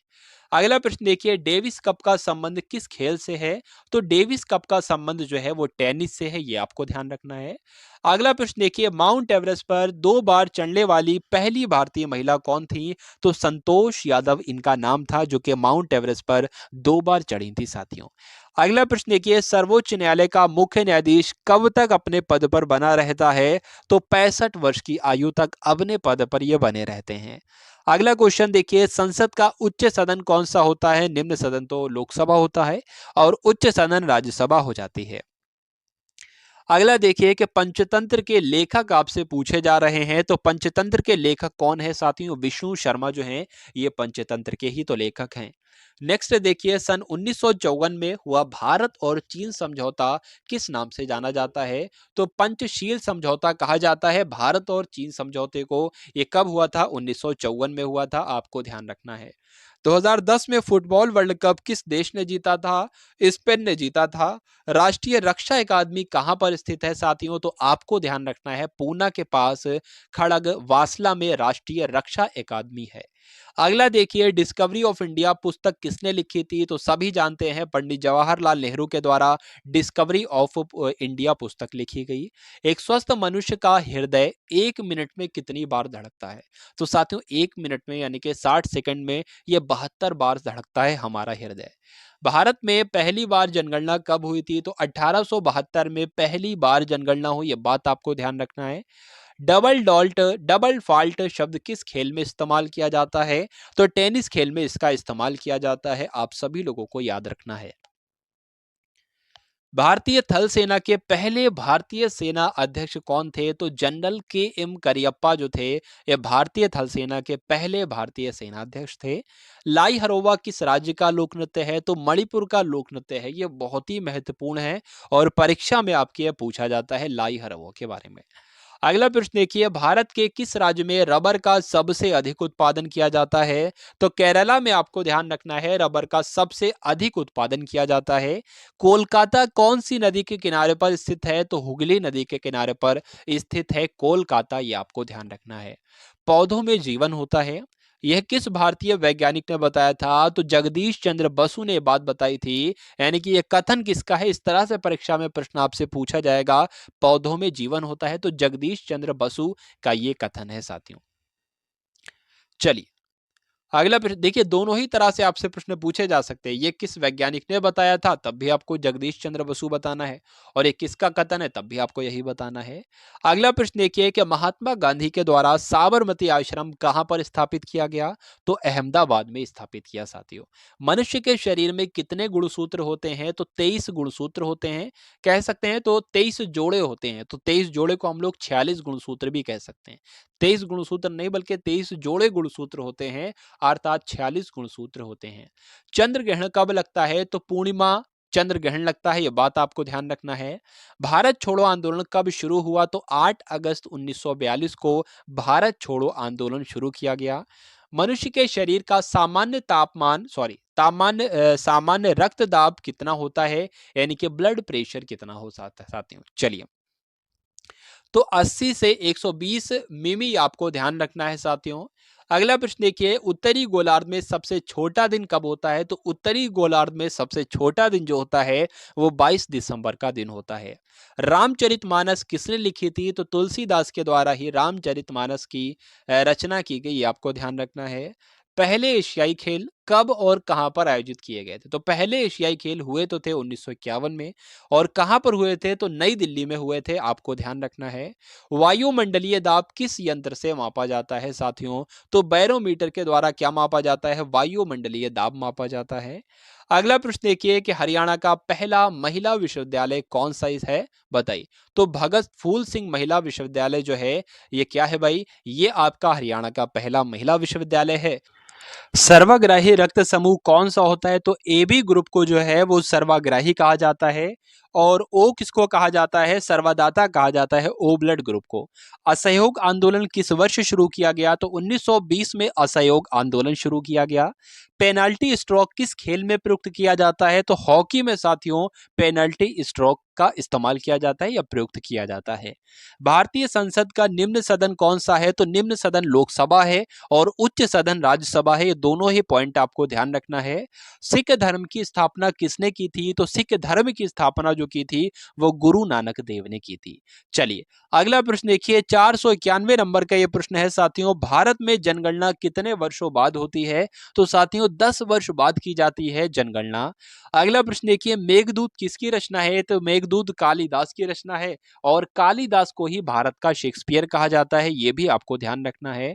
[SPEAKER 1] अगला प्रश्न देखिए, डेविस कप का संबंध किस खेल से है। तो डेविस कप का संबंध जो है वो टेनिस से है, ये आपको ध्यान रखना है। अगला प्रश्न देखिए, माउंट एवरेस्ट पर 2 बार चढ़ने वाली पहली भारतीय महिला कौन थी। तो संतोष यादव इनका नाम था, जो कि माउंट एवरेस्ट पर 2 बार चढ़ी थी साथियों। अगला प्रश्न देखिए, सर्वोच्च न्यायालय का मुख्य न्यायाधीश कब तक अपने पद पर बना रहता है। तो 65 वर्ष की आयु तक अपने पद पर ये बने रहते हैं। अगला क्वेश्चन देखिए, संसद का उच्च सदन कौन सा होता है। निम्न सदन तो लोकसभा होता है और उच्च सदन राज्यसभा हो जाती है। अगला देखिए कि पंचतंत्र के लेखक आपसे पूछे जा रहे हैं। तो पंचतंत्र के लेखक कौन है साथियों। विष्णु शर्मा जो हैं, ये पंचतंत्र के ही तो लेखक हैं। नेक्स्ट देखिए, सन 1954 में हुआ भारत और चीन समझौता किस नाम से जाना जाता है। तो पंचशील समझौता कहा जाता है भारत और चीन समझौते को। ये कब हुआ था, 1954 में हुआ था, आपको ध्यान रखना है। 2010 में फुटबॉल वर्ल्ड कप किस देश ने जीता था। स्पेन ने जीता था। राष्ट्रीय रक्षा अकादमी कहां पर स्थित है साथियों। तो आपको ध्यान रखना है, पूना के पास खड़ग वासला में राष्ट्रीय रक्षा अकादमी है। अगला देखिए, डिस्कवरी ऑफ इंडिया पुस्तक किसने लिखी थी? तो सभी जानते हैं पंडित जवाहरलाल नेहरू के द्वारा डिस्कवरी ऑफ इंडिया पुस्तक लिखी गई। एक स्वस्थ मनुष्य का हृदय 1 मिनट में कितनी बार धड़कता है? तो साथियों 1 मिनट में यानी कि 60 सेकंड में ये 72 बार धड़कता है हमारा हृदय। भारत में पहली बार जनगणना कब हुई थी? तो 1872 में पहली बार जनगणना हुई, ये बात आपको ध्यान रखना है। डबल फॉल्ट शब्द किस खेल में इस्तेमाल किया जाता है? तो टेनिस खेल में इसका इस्तेमाल किया जाता है, आप सभी लोगों को याद रखना है। भारतीय थल सेना के पहले भारतीय सेना अध्यक्ष कौन थे? तो जनरल के.एम. करियप्पा जो थे, ये भारतीय थल सेना के पहले भारतीय सेना अध्यक्ष थे। लाई हरोवा किस राज्य का लोक नृत्य है? तो मणिपुर का लोक नृत्य है, ये बहुत ही महत्वपूर्ण है और परीक्षा में आपके यह पूछा जाता है लाई हरोवा के बारे में। अगला प्रश्न देखिए, भारत के किस राज्य में रबर का सबसे अधिक उत्पादन किया जाता है? तो केरला में आपको ध्यान रखना है, रबर का सबसे अधिक उत्पादन किया जाता है। कोलकाता कौन सी नदी के किनारे पर स्थित है? तो हुगली नदी के किनारे पर स्थित है कोलकाता, ये आपको ध्यान रखना है। पौधों में जीवन होता है, यह किस भारतीय वैज्ञानिक ने बताया था? तो जगदीश चंद्र बसु ने बात बताई थी। यानी कि यह कथन किसका है? इस तरह से परीक्षा में प्रश्न आपसे पूछा जाएगा, पौधों में जीवन होता है, तो जगदीश चंद्र बसु का ये कथन है साथियों। चलिए अगला प्रश्न देखिए, दोनों ही तरह से आपसे प्रश्न पूछे जा सकते हैं। ये किस वैज्ञानिक ने बताया था, तब भी आपको जगदीश चंद्र बसु बताना है, और ये किसका कथन है, तब भी आपको यही बताना है। अगला प्रश्न देखिए कि महात्मा गांधी के द्वारा साबरमती आश्रम कहां पर स्थापित किया गया? तो अहमदाबाद में स्थापित किया साथियों। मनुष्य के शरीर में कितने गुणसूत्र होते हैं? तो 23 गुणसूत्र होते हैं, कह सकते हैं तो 23 जोड़े होते हैं, तो 23 जोड़े को हम लोग 46 गुणसूत्र भी कह सकते हैं। 23 गुणसूत्र नहीं बल्कि 23 जोड़े गुणसूत्र होते हैं, अर्थात 46 गुणसूत्र होते हैं। चंद्र ग्रहण कब लगता है? तो पूर्णिमा चंद्र ग्रहण लगता है, यह बात आपको ध्यान रखना है। भारत छोड़ो आंदोलन कब शुरू हुआ? तो 8 अगस्त 1942 को भारत छोड़ो आंदोलन शुरू किया गया। मनुष्य के शरीर का सामान्य रक्तदाब कितना होता है? यानी कि ब्लड प्रेशर कितना हो सकता है साथियों। चलिए, तो 80 से 120 मिमी आपको ध्यान रखना है साथियों। अगला प्रश्न देखिए, उत्तरी गोलार्ध में सबसे छोटा दिन कब होता है? तो उत्तरी गोलार्ध में सबसे छोटा दिन जो होता है वो 22 दिसंबर का दिन होता है। रामचरितमानस किसने लिखी थी? तो तुलसीदास के द्वारा ही रामचरितमानस की रचना की गई, आपको ध्यान रखना है। पहले एशियाई खेल कब और कहां पर आयोजित किए गए थे? तो पहले एशियाई खेल हुए तो थे 1951 में, और कहां पर हुए थे? तो नई दिल्ली में हुए थे, आपको ध्यान रखना है। वायुमंडलीय दाब किस यंत्र से मापा जाता है साथियों? तो बैरोमीटर के द्वारा क्या मापा जाता है? वायुमंडलीय दाब मापा जाता है। अगला प्रश्न देखिए कि हरियाणा का पहला महिला विश्वविद्यालय कौन सा है, बताइए। तो भगत फूल सिंह महिला विश्वविद्यालय जो है, ये क्या है भाई? ये आपका हरियाणा का पहला महिला विश्वविद्यालय है। सर्वग्राही रक्त समूह कौन सा होता है? तो ए बी ग्रुप को जो है वो सर्वग्राही कहा जाता है, और ओ किसको कहा जाता है? सर्वदाता कहा जाता है, ओ ब्लड ग्रुप को। असहयोग आंदोलन किस वर्ष शुरू किया गया? तो 1920 में असहयोग आंदोलन शुरू किया गया। पेनाल्टी स्ट्रोक किस खेल में प्रयुक्त किया जाता है? तो हॉकी में साथियों पेनाल्टी स्ट्रोक का इस्तेमाल किया जाता है या प्रयुक्त किया जाता है। भारतीय संसद का निम्न सदन कौन सा है? तो निम्न सदन लोकसभा है और उच्च सदन राज्यसभा है, ये दोनों ही पॉइंट आपको ध्यान रखना है। सिख धर्म की स्थापना किसने की थी? तो सिख धर्म की स्थापना जो की थी वो गुरु नानक देव ने की थी। चलिए अगला प्रश्न देखिए, 491 नंबर का ये प्रश्न है साथियों, भारत में जनगणना कितने वर्षों बाद होती है? तो साथियों 10 वर्ष बाद की जाती है जनगणना। अगला प्रश्न देखिए, मेघदूत किसकी रचना है? तो मेघदूत कालिदास की रचना है, और कालिदास को ही भारत का शेक्सपियर कहा जाता है, ये भी आपको ध्यान रखना है।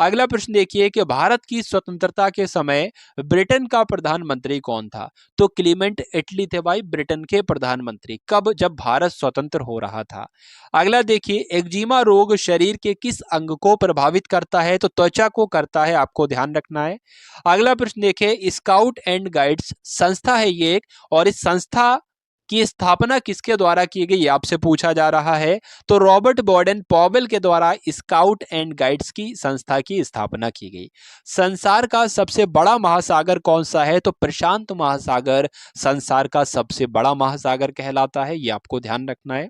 [SPEAKER 1] अगला प्रश्न देखिए कि भारत की स्वतंत्रता के समय ब्रिटेन का प्रधानमंत्री कौन था? तो क्लीमेंट एटली थे भाई ब्रिटेन के प्रधानमंत्री। कब? जब भारत स्वतंत्र हो रहा था। अगला देखिए, एक्जिमा रोग शरीर के किस अंग को प्रभावित करता है? तो त्वचा को करता है, आपको ध्यान रखना है। अगला प्रश्न देखिए, स्काउट एंड गाइड्स संस्था है ये एक, और इस संस्था की स्थापना किसके द्वारा की गई, ये आपसे पूछा जा रहा है। तो रॉबर्ट बॉर्डन पॉवेल के द्वारा स्काउट एंड गाइड्स की संस्था की स्थापना की गई। संसार का सबसे बड़ा महासागर कौन सा है? तो प्रशांत महासागर संसार का सबसे बड़ा महासागर कहलाता है, ये आपको ध्यान रखना है।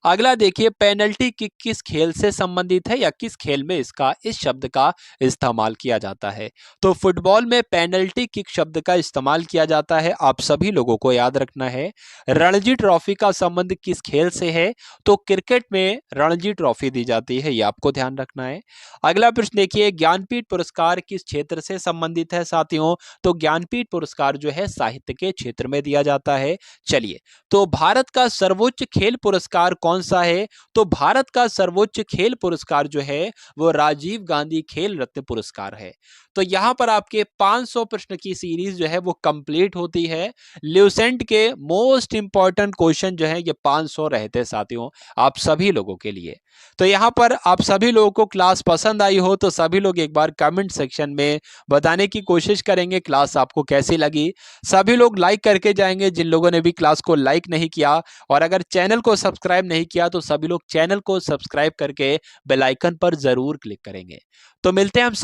[SPEAKER 1] अगला देखिए, पेनल्टी किक किस खेल से संबंधित है या किस खेल में इस शब्द का इस्तेमाल किया जाता है। तो फुटबॉल में पेनल्टी किक शब्द का इस्तेमाल किया जाता है, आप सभी लोगों को याद रखना है। रणजी ट्रॉफी का संबंध किस खेल से है। तो क्रिकेट में रणजी ट्रॉफी दी जाती है, ये आपको ध्यान रखना है। अगला प्रश्न देखिए, ज्ञानपीठ पुरस्कार किस क्षेत्र से संबंधित है साथियों। तो ज्ञानपीठ पुरस्कार जो है साहित्य के क्षेत्र में दिया जाता है। चलिए, तो भारत का सर्वोच्च खेल पुरस्कार कौन सा है। तो भारत का सर्वोच्च खेल पुरस्कार जो है वो राजीव गांधी खेल रत्न पुरस्कार है। तो यहां पर आपके 500 प्रश्न की सीरीज जो है वो कंप्लीट होती है। ल्यूसेंट के मोस्ट इंपॉर्टेंट क्वेश्चन जो है ये 500 रहते साथियों, आप सभी लोगों के लिए। तो यहां पर आप सभी लोगों को क्लास पसंद आई हो तो सभी लोग एक बार कमेंट सेक्शन में बताने की कोशिश करेंगे क्लास आपको कैसी लगी। सभी लोग लाइक करके जाएंगे जिन लोगों ने भी क्लास को लाइक नहीं किया, और अगर चैनल को सब्सक्राइब नहीं किया तो सभी लोग चैनल को सब्सक्राइब करके बेल आइकन पर जरूर क्लिक करेंगे। तो मिलते हैं हम